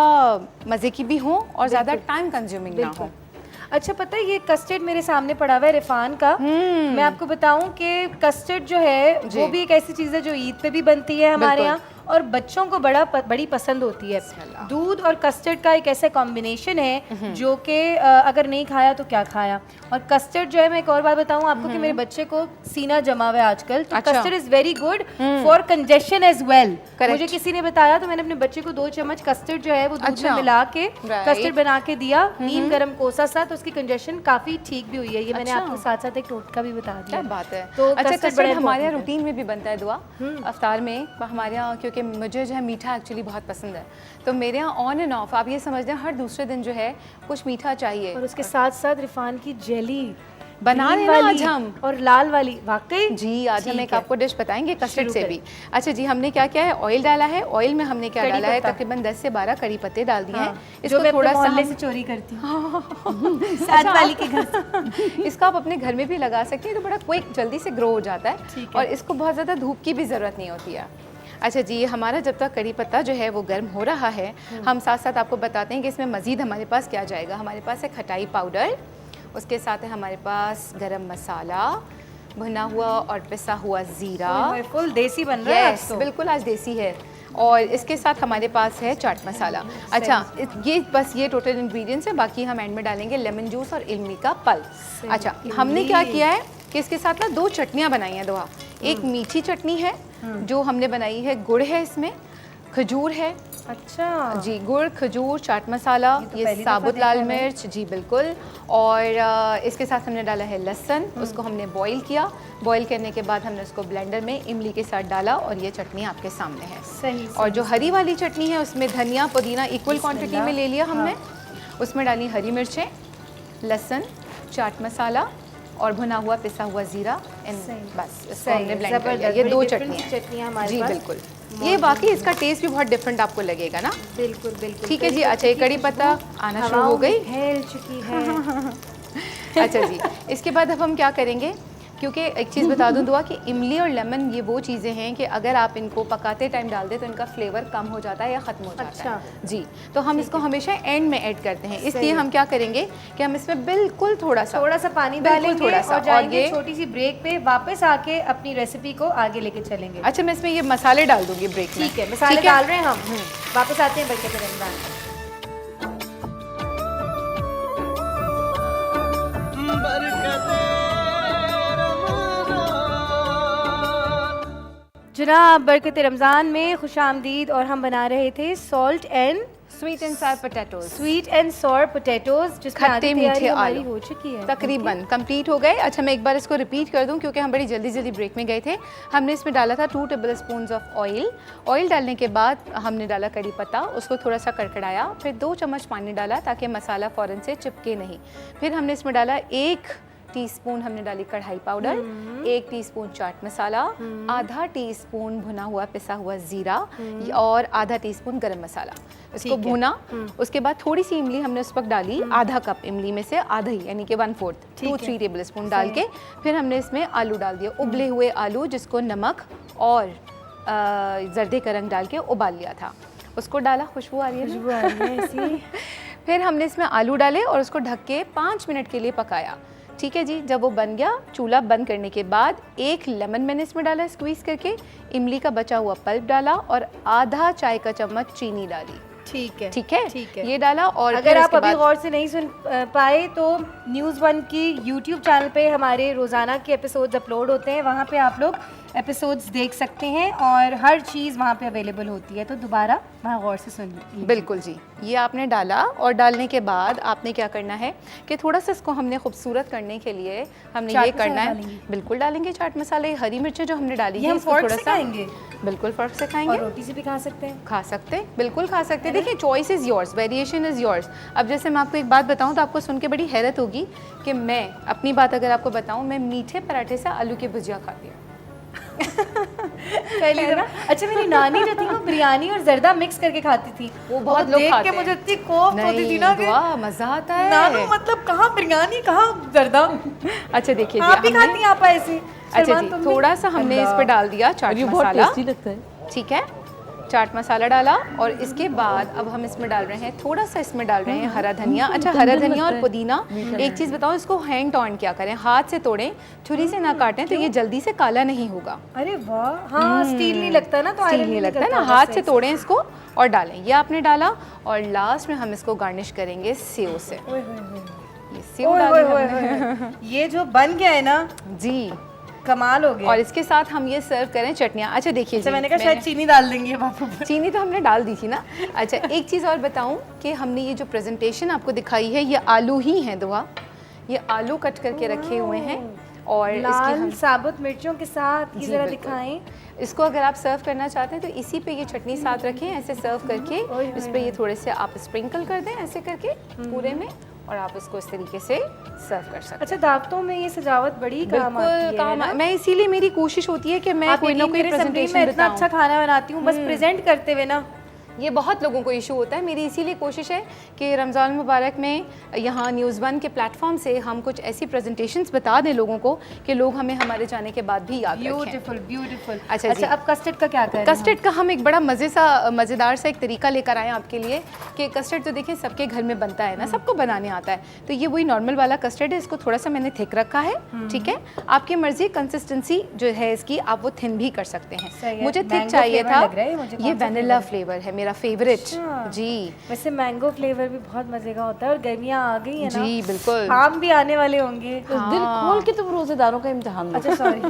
मज़े की भी हों और ज़्यादा टाइम कंज्यूमिंग ना हो। अच्छा, पता है ये कस्टर्ड मेरे सामने पड़ा हुआ है रिफान का। मैं आपको बताऊं कि कस्टर्ड जो है वो भी एक ऐसी चीज़ है जो ईद पे भी बनती है हमारे यहाँ, और बच्चों को बड़ी पसंद होती है। दूध और कस्टर्ड का एक ऐसा कॉम्बिनेशन है जो कि अगर नहीं खाया तो क्या खाया। और कस्टर्ड जो है, मैं एक और बात बताऊं आपको कि मेरे बच्चे को सीना जमा हुआ है आजकल, तो custard is very good for congestion as well. मुझे किसी ने बताया तो मैंने अपने बच्चे को 2 चम्मच कस्टर्ड जो है वो दूध में मिला के कस्टर्ड बना के दिया, नीम गरम कोसा सा, तो उसकी कंजेशन काफ़ी ठीक भी हुई है। ये मैंने आपको साथ साथ एक टोटका भी बता दिया। क्या बात है। तो अच्छा, कस्टर्ड हमारे यहाँ important है। रूटीन में भी बनता है दुआ अफ्तार में हमारे यहाँ, क्योंकि मुझे जो है मीठा एक्चुअली बहुत पसंद है, तो मेरे यहाँ ऑन एंड ऑफ आप ये समझ लें हर दूसरे दिन जो है कुछ मीठा चाहिए। और उसके साथ साथ रिफान की जेली बना रहे हैं ना आज हम, और लाल वाली। वाकई जी आज हम एक आपको डिश बताएंगे कस्टर्ड शुरू से करें। भी। अच्छा जी, हमने क्या किया है, ऑयल डाला है। ऑयल में हमने क्या कड़ी डाला है, पत्ता। तकरीबन 10 से 12 कड़ी पत्ते डाल दिए हैं। जो मैं थोड़ा सा मोहल्ले से चोरी करती हूँ साथ वाली के घर से। इसको आप अपने घर में भी लगा सकते हैं, तो बड़ा क्विक जल्दी से ग्रो हो जाता है और इसको बहुत ज़्यादा धूप की भी ज़रूरत नहीं होती है। अच्छा जी, हमारा जब तक कड़ी पत्ता जो है वो गर्म हो रहा है, हम साथ साथ आपको बताते हैं कि इसमें मज़ीद हमारे पास क्या जाएगा। हमारे पास है खटाई पाउडर, उसके साथ है हमारे पास गरम मसाला, भुना हुआ और पिसा हुआ ज़ीरा। फुल देसी बन रहा है आज तो। बिल्कुल आज देसी है। और इसके साथ हमारे पास है चाट मसाला। अच्छा, ये बस ये टोटल इंग्रेडिएंट्स है, बाकी हम एंड में डालेंगे लेमन जूस और इमली का पल्प। अच्छा, हमने क्या किया है कि इसके साथ ना 2 चटनियाँ बनाई हैं दोहा। एक मीठी चटनी है जो हमने बनाई है, गुड़ है इसमें, खजूर है। अच्छा जी, गुड़, खजूर, चाट मसाला, ये साबुत लाल मिर्च, जी बिल्कुल। और इसके साथ हमने डाला है लहसुन, उसको हमने बॉईल किया। बॉईल करने के बाद हमने उसको ब्लेंडर में इमली के साथ डाला और ये चटनी आपके सामने है। सही। और जो हरी वाली चटनी है उसमें धनिया पुदीना इक्वल क्वांटिटी में ले लिया हमने। उसमें डाली हरी मिर्चें, लहसुन, चाट मसाला और भुना हुआ पिसा हुआ ज़ीरा। बस इसको हमने ब्लेंड कर लिया। ये 2 चटनियाँ हमारे जी पास। बिल्कुल। ये बाकी इसका टेस्ट भी बहुत डिफरेंट आपको लगेगा ना। बिल्कुल बिल्कुल। ठीक है जी। अच्छा, ये कड़ी पत्ता आना शुरू हो गई, फैल चुकी है। अच्छा जी, इसके बाद अब हम क्या करेंगे, क्योंकि एक चीज़ बता दूं दुआ कि इमली और लेमन ये वो चीज़ें हैं कि अगर आप इनको पकाते टाइम डाल दें तो इनका फ्लेवर कम हो जाता है या ख़त्म हो जाता है। जी, तो हम इसको हमेशा एंड में ऐड करते हैं, इसलिए हम क्या करेंगे कि हम इसमें बिल्कुल थोड़ा सा पानी डालेंगे थोड़ा सा और जाएंगे ये छोटी सी ब्रेक पे, वापस आके अपनी रेसिपी को आगे लेके चलेंगे। अच्छा, मैं इसमें ये मसाले डाल दूंगी ब्रेक में। ठीक है, मसाले डाल रहे हैं हम। वापस आते हैं बरकत रमज़ान। जनाब, बरकत रमज़ान में खुश आमदीद। और हम बना रहे थे सॉल्ट एंड स्वीट एंड सार potatoes, sweet and sour potatoes, जिसमें खट्टे आधी मीठे तैयारी हमारी आलू हो चुकी है, तकरीबन कंप्लीट हो गए। अच्छा, मैं एक बार इसको रिपीट कर दूं क्योंकि हम बड़ी जल्दी जल्दी ब्रेक में गए थे। हमने इसमें डाला था 2 table spoon of oil. Oil डालने के बाद हमने डाला कड़ी पत्ता, उसको थोड़ा सा कड़कड़ाया, फिर 2 चम्मच पानी डाला ताकि मसाला फ़ौरन से चिपके नहीं। फिर हमने इसमें डाला 1 टीस्पून हमने डाली कढ़ाई पाउडर, 1 टीस्पून चाट मसाला, आधा टीस्पून भुना हुआ पिसा हुआ ज़ीरा और आधा टीस्पून गरम मसाला। इसको भुना, उसके बाद थोड़ी सी इमली हमने उस वक्त डाली, आधा कप इमली में से आधा ही, यानी कि 1/4 2-3 टेबल स्पून डाल के फिर हमने इसमें आलू डाल दिया, उबले हुए आलू जिसको नमक और जर्दे का रंग डाल के उबाल लिया था, उसको डाला। खुशबू आ रही है फिर हमने इसमें आलू डाले और उसको ढक के 5 मिनट के लिए पकाया। ठीक है जी, जब वो बन गया, चूल्हा बंद करने के बाद 1 लेमन मैंने इसमें डाला स्क्वीज़ करके, इमली का बचा हुआ पल्प डाला और आधा चाय का चम्मच चीनी डाली। ठीक है, ठीक है, ठीक है। ये डाला। और अगर फिर आप उसके अभी बाद गौर से नहीं सुन पाए तो न्यूज़ वन की यूट्यूब चैनल पे हमारे रोज़ाना के एपिसोड्स अपलोड होते हैं, वहाँ पे आप लोग एपिसोड्स देख सकते हैं और हर चीज़ वहाँ पे अवेलेबल होती है, तो दोबारा वहाँ गौर से सुन लीजिए। बिल्कुल जी, ये आपने डाला और डालने के बाद आपने क्या करना है कि थोड़ा सा इसको हमने खूबसूरत करने के लिए हमने चाट ये मसाला करना है। डालेंगे? बिल्कुल डालेंगे चाट मसाले, हरी मिर्चें जो हमने डाली ये है हम इसको fork थोड़ा से सा खाएंगे? बिल्कुल फर्क से और खाएंगे, रोटी से भी खा सकते हैं। खा सकते हैं, बिल्कुल खा सकते हैं। देखिए choice is yours, variation is yours. अब जैसे मैं आपको एक बात बताऊं तो आपको सुन के बड़ी हैरत होगी कि मैं अपनी बात अगर आपको बताऊं, मैं मीठे पराठे से आलू की भुजिया खाती हूँ। पहली दफा। अच्छा, मेरी नानी जो थी वो बिरयानी और जर्दा मिक्स करके खाती थी, वो बहुत लोग देख खाते के हैं। मुझे इतनी कोफ्त होती थी ना कि वाह मज़ा आता है। नानू मतलब कहाँ बिरयानी कहाँ जर्दा। अच्छा देखिए जी, आप भी हमने- खाती हैं आप ऐसे? अच्छा सलमान, जी, तुम भी? थोड़ा सा हमने इस पे डाल दिया चाट और ये बहुत मसाला, टेस्टी लगता है। ठीक है, चाट मसाला डाला और इसके बाद अब हम इसमें डाल रहे हैं थोड़ा सा, इसमें डाल रहे हैं हरा धनिया। अच्छा, हरा धनिया और पुदीना, एक चीज़ बताओ, इसको हैंड टॉन क्या करें, हाथ से तोड़ें, छुरी से ना काटें, तो ये जल्दी से काला नहीं होगा। अरे वाह, हाँ स्टील नहीं लगता ना, तो स्टील iron नहीं लगता है निकलता ना, होगा हाथ सही से तोड़ें इसको और डालें। ये आपने डाला और लास्ट में हम इसको गार्निश करेंगे सेव से। ओए होए होए। ये सेव ओए डाली होए हमने। होए होए। ये जो बन गया है ना, जी, कमाल हो गया। और इसके साथ हम ये सर्व करें चटनियाँ। अच्छा देखिए अच्छा, जी, मैंने कहा शायद चीनी डाल देंगे अब आप ऊपर। चीनी तो हमने डाल दी थी ना। अच्छा, एक चीज़ और बताऊं कि हमने ये जो प्रेजेंटेशन आपको दिखाई है, ये आलू ही हैं दुआ, ये आलू कट करके रखे हुए हैं और इसकी लाल हम साबुत मिर्चों के साथ ये जी, जरा बिल्कुल। दिखाएं। इसको अगर आप सर्व करना चाहते हैं तो इसी पे ये चटनी साथ रखें, ऐसे सर्व करके इस पे ये थोड़े से आप स्प्रिंकल कर दें ऐसे करके पूरे में, और आप इसको इस तरीके से सर्व कर सकते हैं। अच्छा, दावतों में ये सजावट बड़ी काम आती बिल्कुल है काम ना? मैं इसीलिए मेरी कोशिश होती है कि मैं आप कोई ना यकीन कोई करें, सबरी प्रेजेंटेशन में इतना बताऊं। अच्छा खाना बनाती हूँ, बस प्रेजेंट करते हुए ना ये बहुत लोगों को इशू होता है। मेरी इसीलिए कोशिश है कि रमज़ान मुबारक में यहाँ न्यूज़ वन के प्लेटफॉर्म से हम कुछ ऐसी प्रेजेंटेशंस बता दें लोगों को कि लोग हमें हमारे जाने के बाद भी याद रखें। Beautiful beautiful. अच्छा जी। अब कस्टर्ड का क्या करें? कस्टर्ड का हम एक बड़ा मज़ेदार सा एक तरीका लेकर आए आपके लिए कि कस्टर्ड तो देखें सबके घर में बनता है ना, सबको बनाने आता है, तो ये वही नॉर्मल वाला कस्टर्ड है। इसको थोड़ा सा मैंने थिक रखा है, ठीक है, आपकी मर्जी, कंसिस्टेंसी जो है इसकी आप वो थिन भी कर सकते सही हैं। है। मुझे थिक मैंगो चाहिए फ्लेवर था, लग रहा है मुझे। ये कौन सा वैनिला फ्लेवर फ्लेवर है मेरा फेवरेट। जी वैसे मैंगो फ्लेवर भी बहुत मजे का होता है, और गर्मियाँ आ गई है ना, जी बिल्कुल। आम भी आने वाले होंगे। तो दिल खोल के तुम रोजेदारों का इम्तिहान लो। अच्छा सॉरी।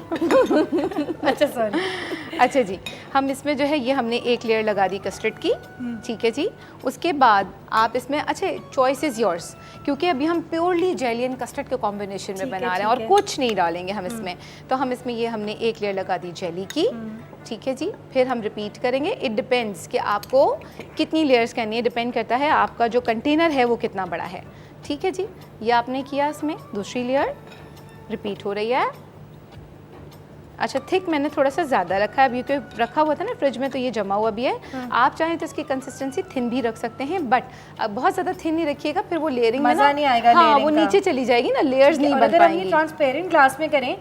अच्छा सॉरी। अच्छा जी, हम इसमें जो है ये हमने एक लेयर लगा दी कस्टर्ड की, ठीक है जी। उसके बाद आप इसमें, अच्छा चॉइस इज़ योर्स, क्योंकि अभी हम प्योरली जेली एंड कस्टर्ड के कॉम्बिनेशन में बना रहे हैं और कुछ नहीं डालेंगे हम इसमें, तो हम इसमें ये हमने एक लेयर लगा दी जेली की, ठीक है जी। फिर हम रिपीट करेंगे। इट डिपेंड्स कि आपको कितनी लेयर्स करनी है, डिपेंड करता है आपका जो कंटेनर है वो कितना बड़ा है, ठीक है जी। ये आपने किया, इसमें दूसरी लेयर रिपीट हो रही है। अच्छा, थिक मैंने थोड़ा सा ज़्यादा रखा है अभी, क्योंकि रखा हुआ था ना फ्रिज में तो ये जमा हुआ भी है। आप चाहें तो इसकी कंसिस्टेंसी थिन भी रख सकते हैं, बट बहुत ज़्यादा थिन नहीं रखिएगा, फिर वो लेयरिंग में मज़ा ना नहीं आएगा, हाँ layering वो का। नीचे चली जाएगी ना, लेयर्स नहीं और बन अगर हम ये पाएंगी। ट्रांसपेरेंट ग्लास में करें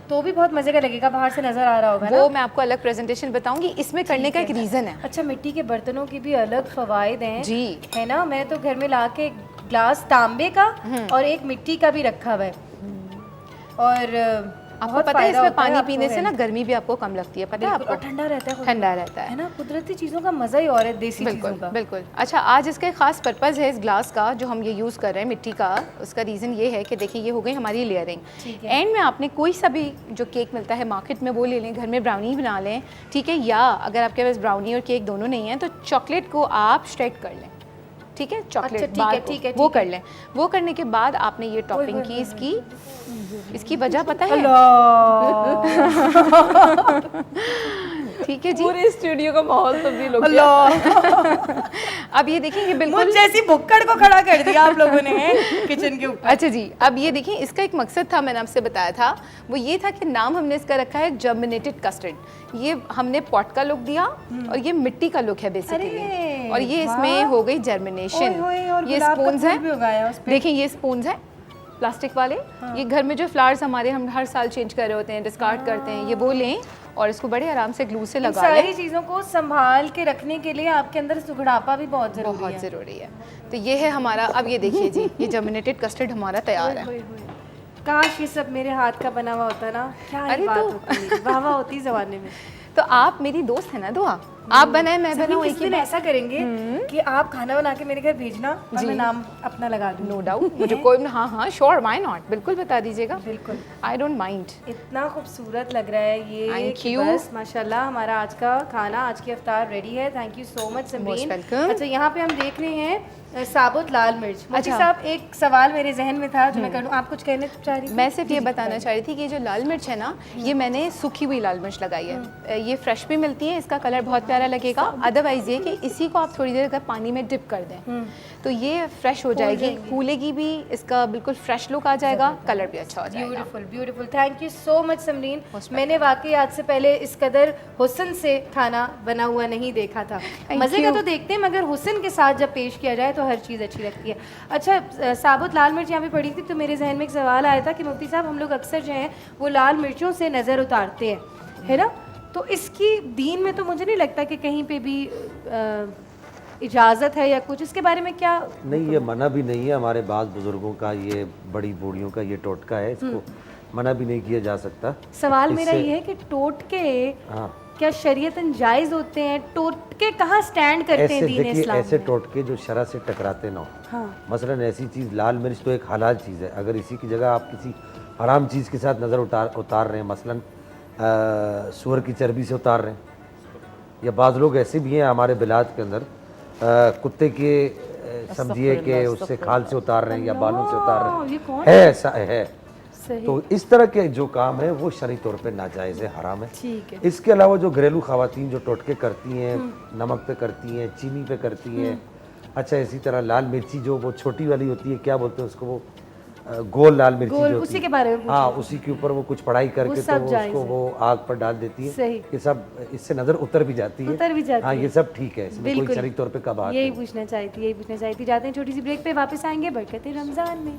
तो भी बहुत मजे का लगेगा, बाहर से नजर आ रहा होगा ना। वो मैं आपको अलग प्रेजेंटेशन बताऊंगी, इसमें करने का एक रीज़न है। अच्छा, मिट्टी के बर्तनों की भी अलग फवायद हैं जी। है ना। मैं तो घर में ला के ग्लास तांबे का और एक मिट्टी का भी रखा हुआ है, और आपको बहुत पता है फायदा इसमें होता है पानी आपको पीने से ना health। गर्मी भी आपको कम लगती है, पता है बिल्कुल, आपको, और ठंडा रहता है, ठंडा रहता है। है ना। कुदरती चीज़ों का मज़ा ही और है, देसी चीज़ों बिल्कुल का। बिल्कुल। अच्छा, आज इसका एक ख़ास पर्पज़ है इस ग्लास का जो हम ये यूज़ कर रहे हैं मिट्टी का। उसका रीज़न ये है कि देखिए ये हो गई हमारी लेयरिंग। एंड में आपने कोई सा भी जो केक मिलता है मार्केट में वो ले लें, घर में ब्राउनी बना लें, ठीक है, या अगर आपके पास ब्राउनी और केक दोनों नहीं है तो चॉकलेट को आप श्रेड कर लें, ठीक है, चॉकलेट अच्छा, बार ठीक है, वो ठीक है। कर लें। वो करने के बाद आपने ये टॉपिंग की इसकी वजह पता है, ठीक है जी। पूरे स्टूडियो का माहौल तब्दील हो गया। अब ये देखिए ये बिल्कुल मुझ जैसी भुक्कड़ को खड़ा कर दिया आप लोगों ने किचन के ऊपर। अच्छा जी, अब ये देखिए इसका एक मकसद था, मैंने आपसे बताया था, वो ये था कि नाम हमने इसका रखा है जर्मिनेटेड कस्टर्ड। ये हमने पॉट का लुक दिया और ये मिट्टी का लुक है बेसिकली, अरे, और ये इसमें वाह। हो गई जर्मिनेशन। ओए, और ये गुलाब का स्पून्स फूल भी उगाया उस पे। देखिए ये स्पून्स है प्लास्टिक वाले, ये घर में जो फ्लावर्स हमारे हम हर साल चेंज कर रहे होते हैं, डिस्कार्ड करते हैं, ये वो लें और इसको बड़े आराम से ग्लू से इन लगा सारी लें। चीज़ों को संभाल के रखने के लिए आपके अंदर सुगड़ापा भी बहुत जरूरी बहुत है। ज़रूरी है। तो ये है हमारा, अब ये देखिए जी ये जर्मिनेटेड कस्टर्ड हमारा तैयार है। होए, होए। काश ये सब मेरे हाथ का बना हुआ होता ना, क्या ही अरे बात तो- होती, वाह वाह होती ज़माने में। तो आप मेरी दोस्त है ना दुआ, आप बनाए मैं बनाऊँ इस एक ही दिन बात। ऐसा करेंगे कि आप खाना बना के मेरे घर भेजना और मैं नाम अपना लगा दूँ। नो डाउट, मुझे कोई हाँ हाँ श्योर, व्हाई नॉट, बिल्कुल बता दीजिएगा, बिल्कुल। I don't mind. इतना खूबसूरत लग रहा है ये Thank कि you. बस माशाल्लाह हमारा आज का खाना, आज की इफ्तार रेडी है। Thank you so much Samreen. welcome. अच्छा, यहाँ पे हम देख रहे हैं साबुत लाल मिर्च। मुफ्ती अच्छा। साहब, एक सवाल मेरे जहन में था जो मैं करूँ, आप कुछ कहना चाह रही थी? मैं सिर्फ ये बताना चाह रही थी कि ये जो लाल मिर्च है ना, ये मैंने सूखी हुई लाल मिर्च लगाई है, ये फ्रेश भी मिलती है, इसका कलर बहुत प्यारा लगेगा। अदरवाइज ये कि इसी को आप थोड़ी देर अगर पानी में डिप कर दें तो ये फ्रेश हो जाएगी, फूलेगी भी, इसका बिल्कुल फ्रेश लुक आ जाएगा, कलर भी अच्छा हो जाएगा। Beautiful beautiful, thank you so much Samreen. मैंने वाकई आज से पहले इस कदर हुस्न से खाना बना हुआ नहीं देखा था। मज़े का तो देखते हैं, मगर हुस्न के साथ जब पेश किया जाए तो हर चीज़ अच्छी लगती है। अच्छा, साबुत लाल मिर्च यहाँ पे पड़ी थी तो मेरे जहन में एक सवाल आया था कि मुफ्ती साहब, हम लोग अक्सर जो हैं वो लाल मिर्चों से नज़र उतारते हैं, है ना? तो इसकी दीन में तो मुझे नहीं लगता कि कहीं पे भी इजाज़त है या कुछ, इसके बारे में क्या? नहीं, ये मना भी नहीं है, हमारे बाद बुजुर्गों का, ये बड़ी बूढ़ियों का ये टोटका है, इसको मना भी नहीं किया जा सकता। सवाल मेरा इससे- ये है कि टोटके हाँ, क्या शरीयतन जायज़ होते हैं? टोटके कहाँ स्टैंड करते हैं ऐसे दीन देखिए, इस्लाम ऐसे में? टोटके जो शरा से टकराते ना हो। हाँ, मसलन ऐसी चीज़, लाल मिर्च तो एक हलाल चीज़ है, अगर इसी की जगह आप किसी हराम चीज़ के साथ नज़र उतार रहे हैं, मसलन सूअर की चर्बी से उतार रहे हैं, या बाज़ लोग ऐसे भी हैं हमारे बिलाद के अंदर, कुत्ते के समझिए कि उससे खाल से उतार रहे हैं या बालों से उतार रहे ये हैं, कौन है ऐसा है। सही, तो इस तरह के जो काम है वो शरई तौर पे नाजायज़ है, हराम है। ठीक है। इसके अलावा जो घरेलू ख़वातीन जो टोटके करती हैं, नमक पे करती हैं, चीनी पे करती हैं, अच्छा इसी तरह लाल मिर्ची जो वो छोटी वाली होती है, क्या बोलते हैं उसको, वो गोल लाल मिर्ची गोल, जो होती उसी है, के बारे में पूछ हाँ, रही हूँ। उसी के ऊपर वो कुछ पढ़ाई करके तो सब वो जायज़ उसको है। वो आग पर डाल देती है। सही। ये सब, इससे नज़र उतर भी जाती है, उतर भी जाती हाँ, है। ये सब ठीक है, इसमें कोई बिल्कुल। शरई तौर पे कबाहत यही नहीं। पूछना चाहती थी, यही पूछना चाहती थी। जाते हैं छोटी सी ब्रेक पे, वापस आएंगे बरकत रमज़ान में।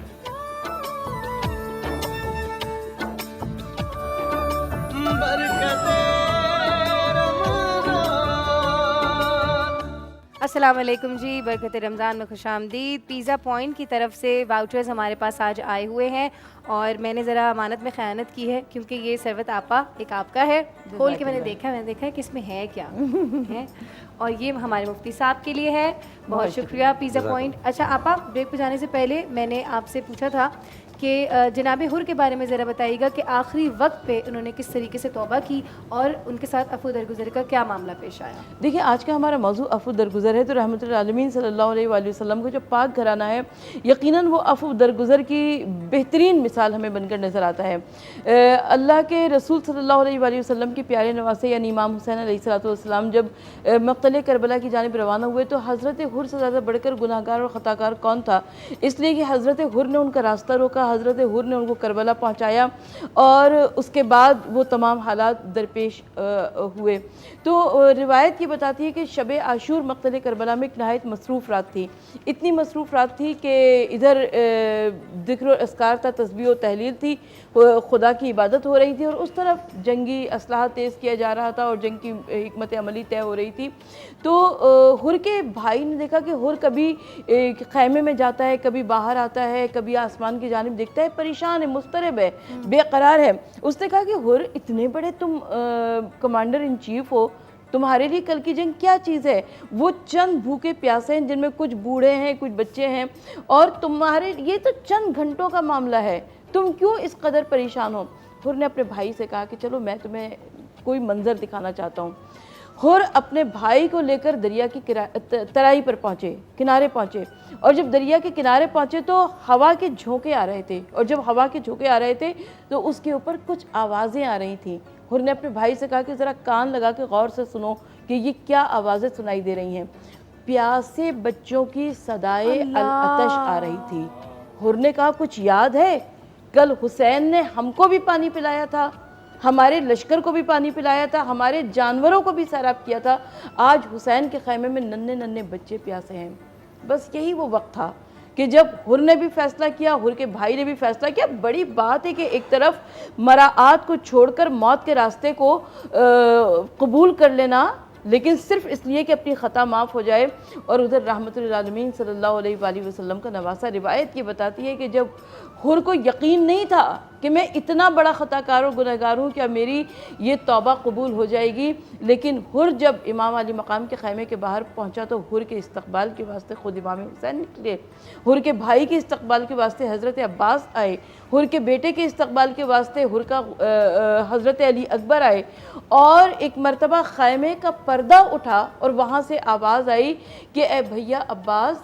अस्सलाम वालेकुम जी, बरकत रमज़ान में खुशामदीद। पिज़्ज़ा पॉइंट की तरफ से वाउचर्स हमारे पास आज आए हुए हैं और मैंने ज़रा अमानत में ख़यानत की है, क्योंकि ये सरवत आपा एक आपका है। खोल के मैंने देखा है कि इसमें है क्या है, और ये हमारे मुफ्ती साहब के लिए है। बहुत शुक्रिया पिज़्ज़ा पॉइंट। अच्छा आपा, ब्रेक पे जाने से पहले मैंने आपसे पूछा था कि जनाब हुर के बारे में ज़रा बताइएगा कि आखिरी वक्त पे उन्होंने किस तरीके से तौबा की और उनके साथ अफू दरगुजर का क्या मामला पेश आया। देखिए, आज का हमारा मौजू अफू दरगुजर है, तो रहमतुल आलमीन सल्लल्लाहु अलैहि वसल्लम का जो पाक घराना है, यकीनन वो अफू दरगुजर की बेहतरीन मिसाल हमें बनकर नज़र आता है। अल्लाह के रसूल सल्लल्लाहु अलैहि वसल्लम के प्यारे नवासे यानी इमाम हुसैन अलैहिस्सलाम जब मक़तल करबला की जानिब रवाना हुए तो हज़रत हुर से ज़्यादा बढ़कर गुनाहगार और ख़ताकार कौन था, इसलिए कि हज़रत हुर ने उनका रास्ता रोका, हज़रत हुर ने उनको करबला पहुँचाया और उसके बाद वो तमाम हालात दरपेश हुए। तो रिवायत ये बताती है कि शब आशूर मक़तल करबला में एक नहायत मसरूफ़ रात थी, इतनी मसरूफ़ रात थी कि इधर ज़िक्र अस्कार था, तस्बीह और तहलील थी, खुदा की इबादत हो रही थी और उस तरफ जंगी असलाह तेज़ किया जा रहा था और जंग की हिकमत अमली तय हो रही थी। तो हुर के भाई ने देखा कि हुर कभी खैमे में जाता है, कभी बाहर आता है, कभी आसमान की जानिब देखता है, परेशान है, मुस्तरब है, बेकरार है। उसने कहा कि हुर, इतने बड़े तुम कमांडर इन चीफ हो, तुम्हारे लिए कल की जंग क्या चीज़ है? वो चंद भूखे प्यासे हैं जिनमें कुछ बूढ़े हैं, कुछ बच्चे हैं, और तुम्हारे ये तो चंद घंटों का मामला है, तुम क्यों इस कदर परेशान हो? हुर ने अपने भाई से कहा कि चलो मैं तुम्हें कोई मंजर दिखाना चाहता हूँ। हुर अपने भाई को लेकर दरिया की तराई पर पहुँचे, किनारे पहुँचे, और जब दरिया के किनारे पहुँचे तो हवा के झोंके आ रहे थे, और जब हवा के झोंके आ रहे थे तो उसके ऊपर कुछ आवाज़ें आ रही थीं। हुर ने अपने भाई से कहा कि ज़रा कान लगा के गौर से सुनो कि ये क्या आवाज़ें सुनाई दे रही हैं। प्यासे बच्चों की सदाए अल-अतश आ रही थी। हुर ने कहा, कुछ याद है? कल हुसैन ने हमको भी पानी पिलाया था, हमारे लश्कर को भी पानी पिलाया था, हमारे जानवरों को भी सैराब किया था, आज हुसैन के खैमे में नन्हे नन्हे बच्चे प्यासे हैं। बस यही वो वक्त था कि जब हुर ने भी फैसला किया, हुर के भाई ने भी फैसला किया। बड़ी बात है कि एक तरफ मराआत को छोड़कर मौत के रास्ते को कबूल कर लेना, लेकिन सिर्फ इसलिए कि अपनी ख़ता माफ़ हो जाए, और उधर रहमतुल आलमीन सल्लल्लाहु अलैहि वसल्लम का नवासा। रिवायत ये बताती है कि जब हुर को यकीन नहीं था कि मैं इतना बड़ा ख़ताकार और गुनहगार हूँ, क्या मेरी ये तौबा कबूल हो जाएगी। लेकिन हुर जब इमाम अली मकाम के ख़ैमे के बाहर पहुँचा तो हुर के इस्तकबाल के वास्ते ख़ुद इमाम हुसैन निकले, हुर के भाई के इस्तकबाल के वास्ते हज़रत अब्बास आए, हुर के बेटे के इस्तकबाल के वास्ते हुर का हज़रत अली अकबर आए। और एक मरतबा ख़ैमे का पर्दा उठा और वहाँ से आवाज़ आई कि ए भैया अब्बास,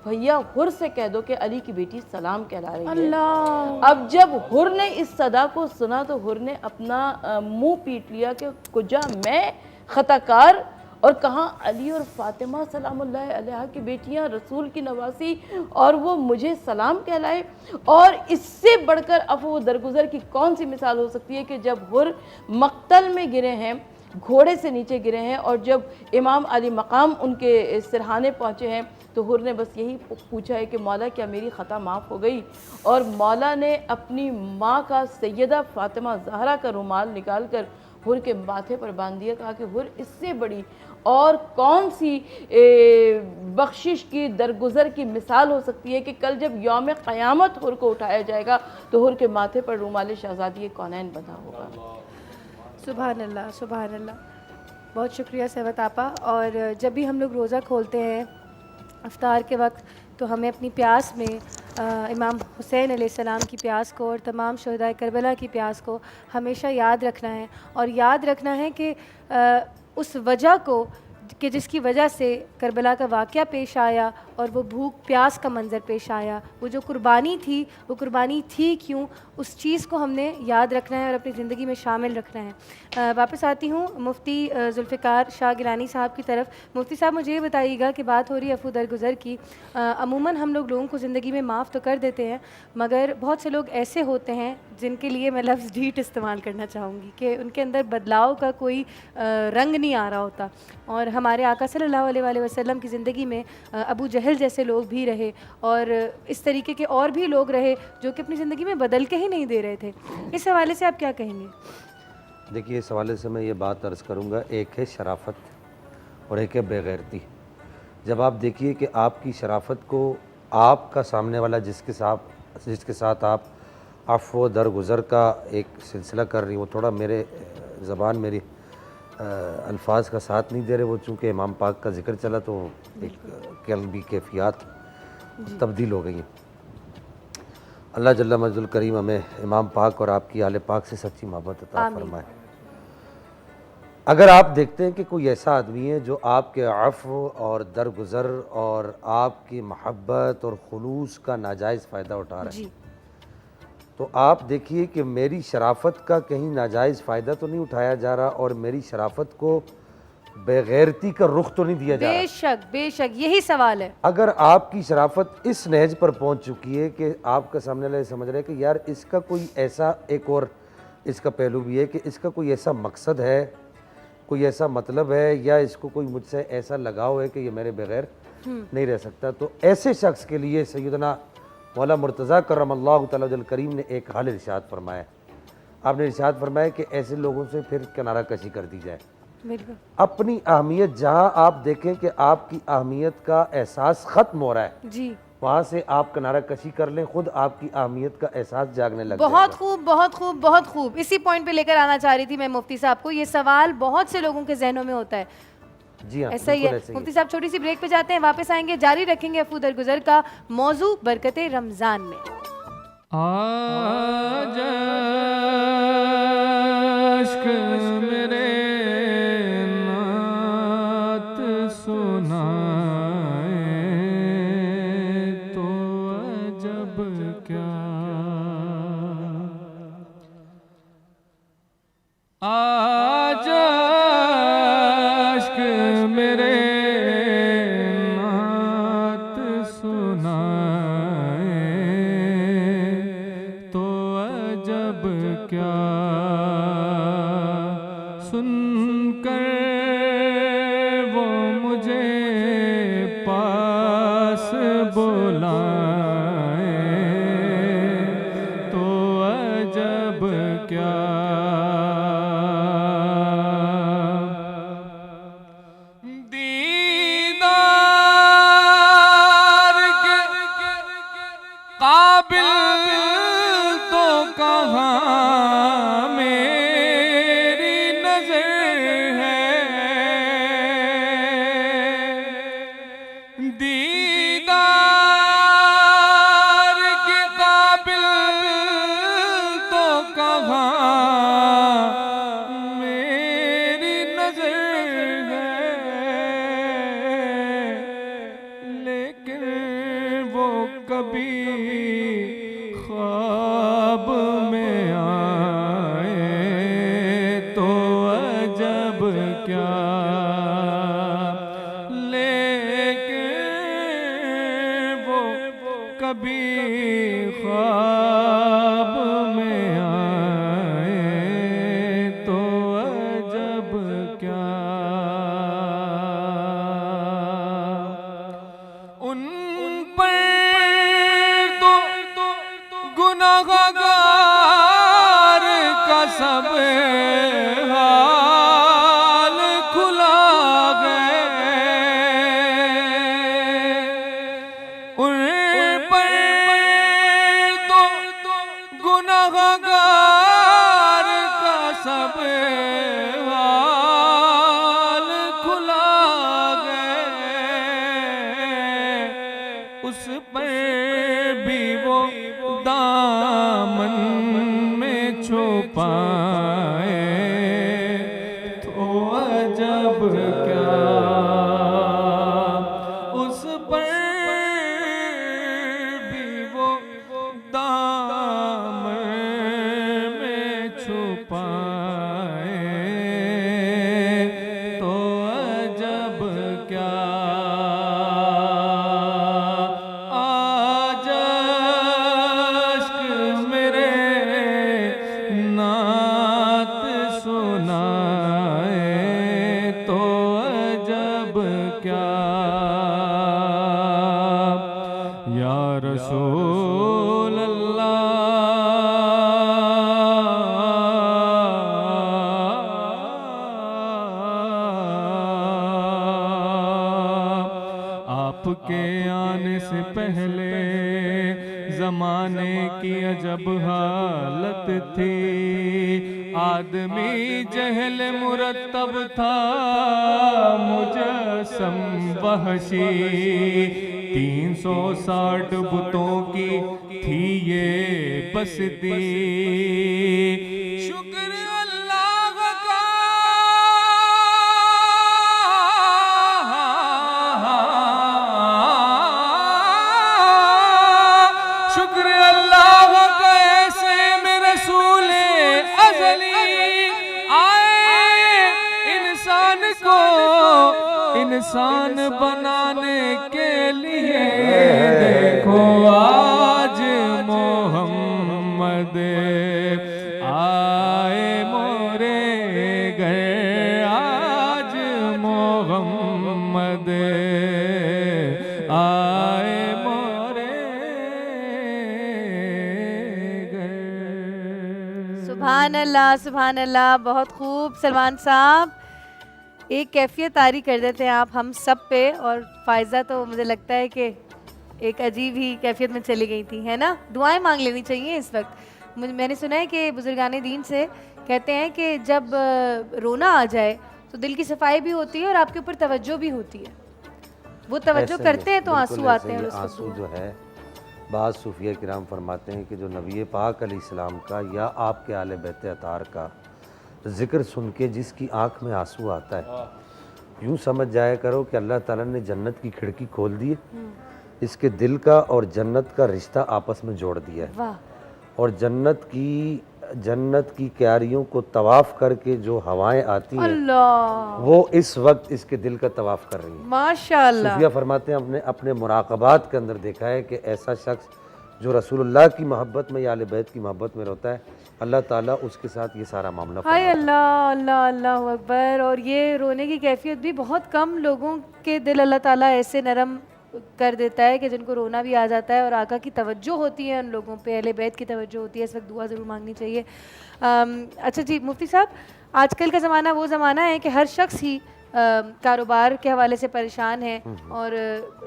भैया हुर से कह दो कि अली की बेटी सलाम कहला रही है। अल्लाह। अब जब हुर ने इस सदा को सुना तो हुर ने अपना मुंह पीट लिया कि कुजा मैं खताकार, और कहाँ अली और फातिमा सलामुल्लाह अलैहा की बेटियां, रसूल की नवासी, और वो मुझे सलाम कहलाए। और इससे बढ़कर अफ़व दरगुजर की कौन सी मिसाल हो सकती है कि जब हुर मक्तल में गिरे हैं, घोड़े से नीचे गिरे हैं, और जब इमाम अली मकाम उनके सिरहाने पहुँचे हैं तो हुर ने बस यही पूछा है कि मौला क्या मेरी ख़ता माफ़ हो गई। और मौला ने अपनी माँ का सैयदा फ़ातिमा ज़हरा का रुमाल निकाल कर हुर के माथे पर बांध दिया, कहा कि हुर इससे बड़ी और कौन सी बख्शिश की दरगुजर की मिसाल हो सकती है कि कल जब यौम क़यामत हुर को उठाया जाएगा तो हुर के माथे पर रुमाल शहज़ादी कौनैन बंधा होगा। सुभान अल्लाह, सुभान अल्लाह। बहुत शुक्रिया सहवत आपा। और जब भी हम लोग रोज़ा खोलते हैं इफ्तार के वक्त तो हमें अपनी प्यास में इमाम हुसैन अलैहिस्सलाम की प्यास को और तमाम शुहदाए करबला की प्यास को हमेशा याद रखना है। और याद रखना है कि उस वजह को कि जिसकी वजह से करबला का वाक़या पेश आया और वो भूख प्यास का मंज़र पेश आया, वो जो कुर्बानी थी वो कुर्बानी थी क्यों, उस चीज़ को हमने याद रखना है और अपनी ज़िंदगी में शामिल रखना है। वापस आती हूँ मुफ्ती जुल्फ़िकार शाह गिलानी साहब की तरफ। मुफ्ती साहब मुझे ये बताइएगा कि बात हो रही है अफ़ू दरगुज़र की, अमूमन हम लोगों को ज़िंदगी में माफ़ तो कर देते हैं, मगर बहुत से लोग ऐसे होते हैं जिनके लिए मैं लफ्ज़ ढीठ इस्तेमाल करना चाहूँगी कि उनके अंदर बदलाव का कोई रंग नहीं आ रहा होता। और हमारे आका सल्लल्लाहु अलैहि वसल्लम की ज़िंदगी में अबू जहल जैसे लोग भी रहे और इस तरीके के और भी लोग रहे जो कि अपनी ज़िंदगी में बदल के ही नहीं दे रहे थे। इस हवाले से आप क्या कहेंगे? देखिए, इस हवाले से मैं ये बात अर्ज़ करूँगा, एक है शराफत और एक है बेगैरती। जब आप देखिए कि आपकी शराफत को आपका सामने वाला जिसके साथ आप अफ़्व दरगुज़र का एक सिलसिला कर रही, वो थोड़ा मेरे ज़बान मेरी अल्फाज का साथ नहीं दे रहे, वो चूँकि इमाम पाक का जिक्र चला तो एक क़ल्बी कैफ़ियत तब्दील हो गई हैं। अल्लाह जल्ला मजदुल करीम हमें इमाम पाक और आपकी आले पाक से सच्ची मोहब्बत अता फरमाए। अगर आप देखते हैं कि कोई ऐसा आदमी है जो आपके अफ़्व और दरगुज़र और आपकी मोहब्बत और खुलूस का नाजायज़ फ़ायदा उठा रहा है, तो आप देखिए कि मेरी शराफत का कहीं नाजायज़ फ़ायदा तो नहीं उठाया जा रहा और मेरी शराफत को बेगैरती का रुख तो नहीं दिया जा रहा। बेशक बेशक, यही सवाल है। अगर आपकी शराफत इस नहज पर पहुंच चुकी है कि आपका सामने वाला समझ रहा है कि यार इसका कोई ऐसा, एक और इसका पहलू भी है कि इसका कोई ऐसा मकसद है, कोई ऐसा मतलब है, या इसको कोई मुझसे ऐसा लगाव है कि ये मेरे बगैर नहीं रह सकता, तो ऐसे शख्स के लिए सैयदना मौला मुर्तज़ा करमल्लाहु तआला वजहल करीम ने एक हाल इरशाद फरमाया। आपने इरशाद फरमाया कि ऐसे लोगों से फिर किनारा कशी कर दी जाए। अपनी अहमियत, जहाँ आप देखें कि आपकी अहमियत का एहसास ख़त्म हो रहा है जी, वहाँ से आप किनारा कशी कर लें, खुद आपकी अहमियत का एहसास जागने लग बहुत खूब, बहुत खूब, बहुत खूब। इसी पॉइंट पे लेकर आना चाह रही थी मैं मुफ्ती साहब को। ये सवाल बहुत से लोगों के जहनों में होता है। जी हाँ, ऐसा ही है। मुफ्ती साहब छोटी सी ब्रेक पे जाते हैं, वापस आएंगे, जारी रखेंगे अफ़ू दरगुज़र का मौजू बरकते रमज़ान में। आज अश्क मेरे नात सुनाए तो अजब क्या, आज अश्क मेरे नात सुनाए तो अजब क्या, सुनकर वो मुझे पास बुलाए तो अजब क्या, दीदार के काबिल तो कहाँ सब हाल खुला गए, उन पर तो गुनहगार का सब हाल खुला गए, उस पर भी वो दामन में छुपाए तो अजब क्या, उस पर भी वो दामन में छुपाए तो अजब क्या। आज अश्क मेरे नात सुनाए तो अजब क्या, या रसूल अल्लाह। आपके आने से पहले जमाने की अजब हालत थी, आदमी जहल मुरत्तब था, मुजस्सम वहशी, 360 बुतों की थी ये बस्ती। शुक्र अल्लाह का, शुक्र अल्लाह का ऐसे में रसूल अज़ली आए इंसान को इंसान बनाने के लिए। देखो आज मोहम्मद आए मोरे घर, आज मोहम्मद आए मोरे घर। सुभान अल्लाह, सुभान अल्लाह, बहुत खूब सलमान साहब। एक कैफियत तारी कर देते हैं आप हम सब पे, और फ़ायज़ा तो मुझे लगता है कि एक अजीब ही कैफियत में चली गई थी, है ना? दुआएं मांग लेनी चाहिए इस वक्त। मैंने सुना है कि बुजुर्गान दीन से कहते हैं कि जब रोना आ जाए तो दिल की सफाई भी होती है और आपके ऊपर तवज्जो भी होती है। वो तवज्जो ऐसे करते हैं तो बिल्कुल आंसू ऐसे आते हैं। ही और उसको आंसू जो है, बाज़ सूफिया किराम फरमाते हैं कि जो नबी पाक अलैहिस्सलाम का या आपके आले बैत अतार का ज़िक्र सुन के जिसकी आँख में आंसू आता है, यूँ समझ जाया करो कि अल्लाह ताला ने जन्नत की खिड़की खोल दी है, इसके दिल का और जन्नत का रिश्ता आपस में जोड़ दिया है। वाह, और जन्नत की क्यारियों को तवाफ़ करके जो हवाएं आती हैं, अल्लाह, वो इस वक्त इसके दिल का तवाफ़ कर रही हैं। माशाअल्लाह। सूफिया फरमाते हैं अपने अपने मुराक़बात के अंदर देखा है कि ऐसा शख्स जो रसूलुल्लाह की मोहब्बत में या आले बैत की मोहब्बत में रहता है, अल्लाह ताला उसके साथ ये सारा मामला हाय फरमाता है। अल्लाह, अल्लाह, अल्लाह अकबर। और ये रोने की कैफियत भी बहुत कम लोगों के दिल अल्लाह ताला ऐसे नरम कर देता है कि जिनको रोना भी आ जाता है और आका की तवज्जो होती है उन लोगों पे, अहले बैत की तवज्जो होती है। इस वक्त दुआ ज़रूर मांगनी चाहिए। अच्छा जी मुफ्ती साहब, आजकल का ज़माना वो ज़माना है कि हर शख्स ही कारोबार के हवाले से परेशान है और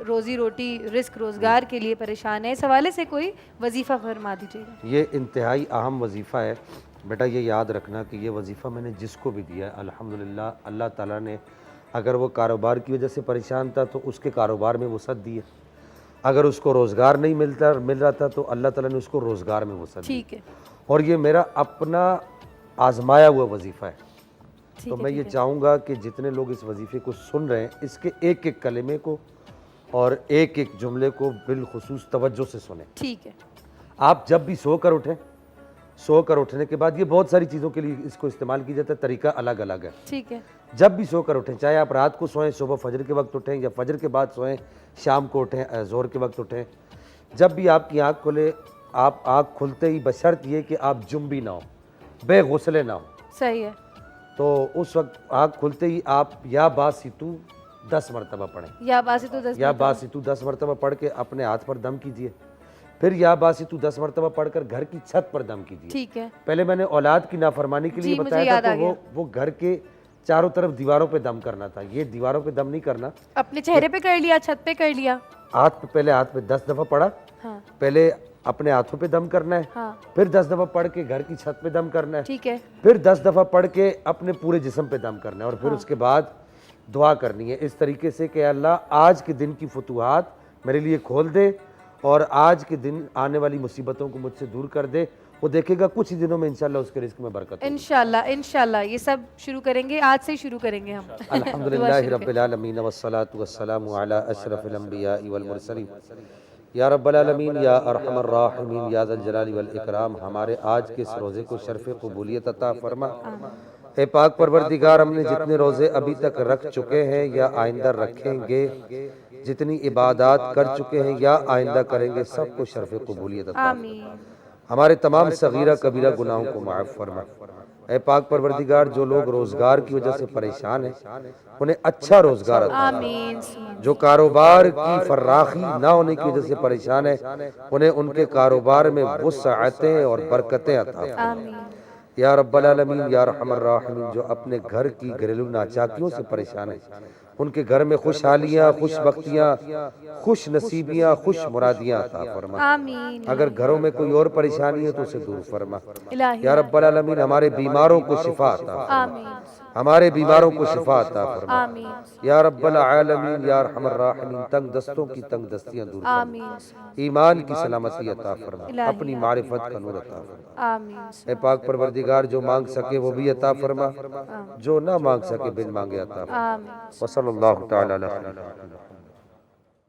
रोज़ी रोटी रिस्क रोज़गार के लिए परेशान है। इस हवाले से कोई वजीफ़ा फरमा दीजिएगा। ये इंतहाई अहम वजीफ़ा है बेटा, ये याद रखना कि ये वजीफ़ा मैंने जिसको भी दिया है अल्हम्दुलिल्लाह अल्लाह ताला ने, अगर वो कारोबार की वजह से परेशान था तो उसके कारोबार में वसअत दी है, अगर उसको रोज़गार नहीं मिल रहा था तो अल्लाह ताला ने उसको रोज़गार में वसअत दी। ठीक है, और ये मेरा अपना आजमाया हुआ वजीफ़ा है। तो ठीक है, मैं ये ठीक है। चाहूँगा कि जितने लोग इस वजीफ़े को सुन रहे हैं, इसके एक एक कलिमे को और एक एक जुमले को बिलखुसूस तवज्जो से सुने। ठीक है, आप जब भी सोकर उठें, सोकर उठने के बाद, ये बहुत सारी चीज़ों के लिए इसको इस्तेमाल किया जाता है, तरीका अलग अलग है। ठीक है, जब भी सोकर उठें, चाहे आप रात को सोएं, सुबह फजर के वक्त उठें, या फजर के बाद सोएं, शाम को उठें, ज़ोहर के वक्त उठें, जब भी आपकी आँख खुले, आप आँख खुलते ही बशर्त ये कि आप जुम्बी ना हो, बेगुसले ना हो, सही है। तो उस वक्त आँख खुलते ही आप या बासितू 10 मरतबा पढ़ें, या बासितु 10 या बासितू 10 मरतबा पढ़ के अपने हाथ पर दम कीजिए। फिर या बासी तू 10 मरतबा पढ़कर घर की छत पर दम कीजिए। ठीक है। पहले मैंने औलाद की नाफरमानी के लिए जी, मुझे बताया याद था, आ तो वो घर के चारों तरफ दीवारों पे दम करना था। ये दीवारों पे दम नहीं करना, अपने चेहरे पे कर लिया, छत पे कर लिया। हाथ पे, पहले हाथ पे 10 दफा पढ़ा, हाँ पहले अपने हाथों पे दम करना है, हाँ फिर 10 दफा पढ़ के घर की छत पे दम करना है, ठीक है। फिर 10 दफा पढ़ के अपने पूरे जिस्म पे दम करना है, और फिर उसके बाद दुआ करनी है इस तरीके से कि अल्लाह आज के दिन की फतूहात मेरे लिए खोल दे और आज के दिन आने वाली मुसीबतों को मुझसे दूर कर दे। वो देखेगा कुछ ही दिनों में इंशाल्लाह उसके रिस्क में बरकत होगी। इंशाल्लाह इंशाल्लाह ये सब शुरू करेंगे, आज से ही शुरू करेंगे हम। अल्हम्दुलिल्लाहि रब्बिल आलमीन वस्सलातु वस्सलामु अला अशरफिल अंबिया वल मुरसलीन या रब्बल आलमीन या अरहमर राहिमीन या ज़ल जलाली वल इकराम। हमारे आज के इस रोज़े को शर्फ़ क़बूलियत अता फरमा। ए पाक परवरदिगार, हमने जितने रोज़े अभी तक रख चुके हैं या आइंदा रखेंगे, जितनी इबादत कर चुके हैं या आइंदा करेंगे, सबको शर्फ़ क़बूलियत अता फरमा। हमारे तमाम सगीरा कबीरा गुनाहों को माफ़ फरमा। ए पाक परवरदिगार, जो लोग रोज़गार की वजह से परेशान हैं, उन्हें अच्छा रोज़गार अता फरमा। जो कारोबार की फर्राखी ना होने की वजह से परेशान है, उन्हें उनके कारोबार में वुसअतें और बरकतें अता फरमा। या रब्बल आलमीन या रहमर राहिमीन, जो अपने घर की घरेलू नाचाकियों से परेशान है, उनके घर में खुशहालियाँ, खुशबख्तियाँ, खुश नसीबियाँ, खुश मुरादियाँ अता फरमा। अगर घरों में कोई और परेशानी है तो उसे दूर फरमा। या रब्बल आलमीन, हमारे बीमारों को शिफा अता फरमा, हमारे बीमारों को शिफा अता फरमा। या रब्बल आलमीन या रहमर राहिमीन, तंग दस्तों की तंग दस्तियाँ दूर फरमा, ईमान की सलामती अता फरमा, अपनी मारिफत का नूर अता फरमा। ए पाक परवरदिगार, जो मांग सके वो भी अता फरमा, जो ना मांग सके बिन मांगे अता फरमा। वसल्लल्लाहु तआला अलैहि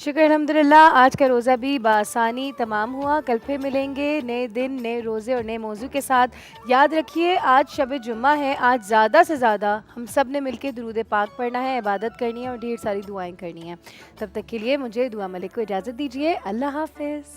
शुक्र अल्हम्दुलिल्लाह। आज का रोज़ा भी बआसानी तमाम हुआ। कल फिर मिलेंगे नए दिन, नए रोज़े और नए मौजू के साथ। याद रखिए आज शब जुम्मा है। आज ज़्यादा से ज़्यादा हम सब ने मिलकर दुरूद पाक पढ़ना है, इबादत करनी है और ढेर सारी दुआएं करनी है। तब तक के लिए मुझे दुआ मलिक को इजाज़त दीजिए। अल्लाह हाफिज़।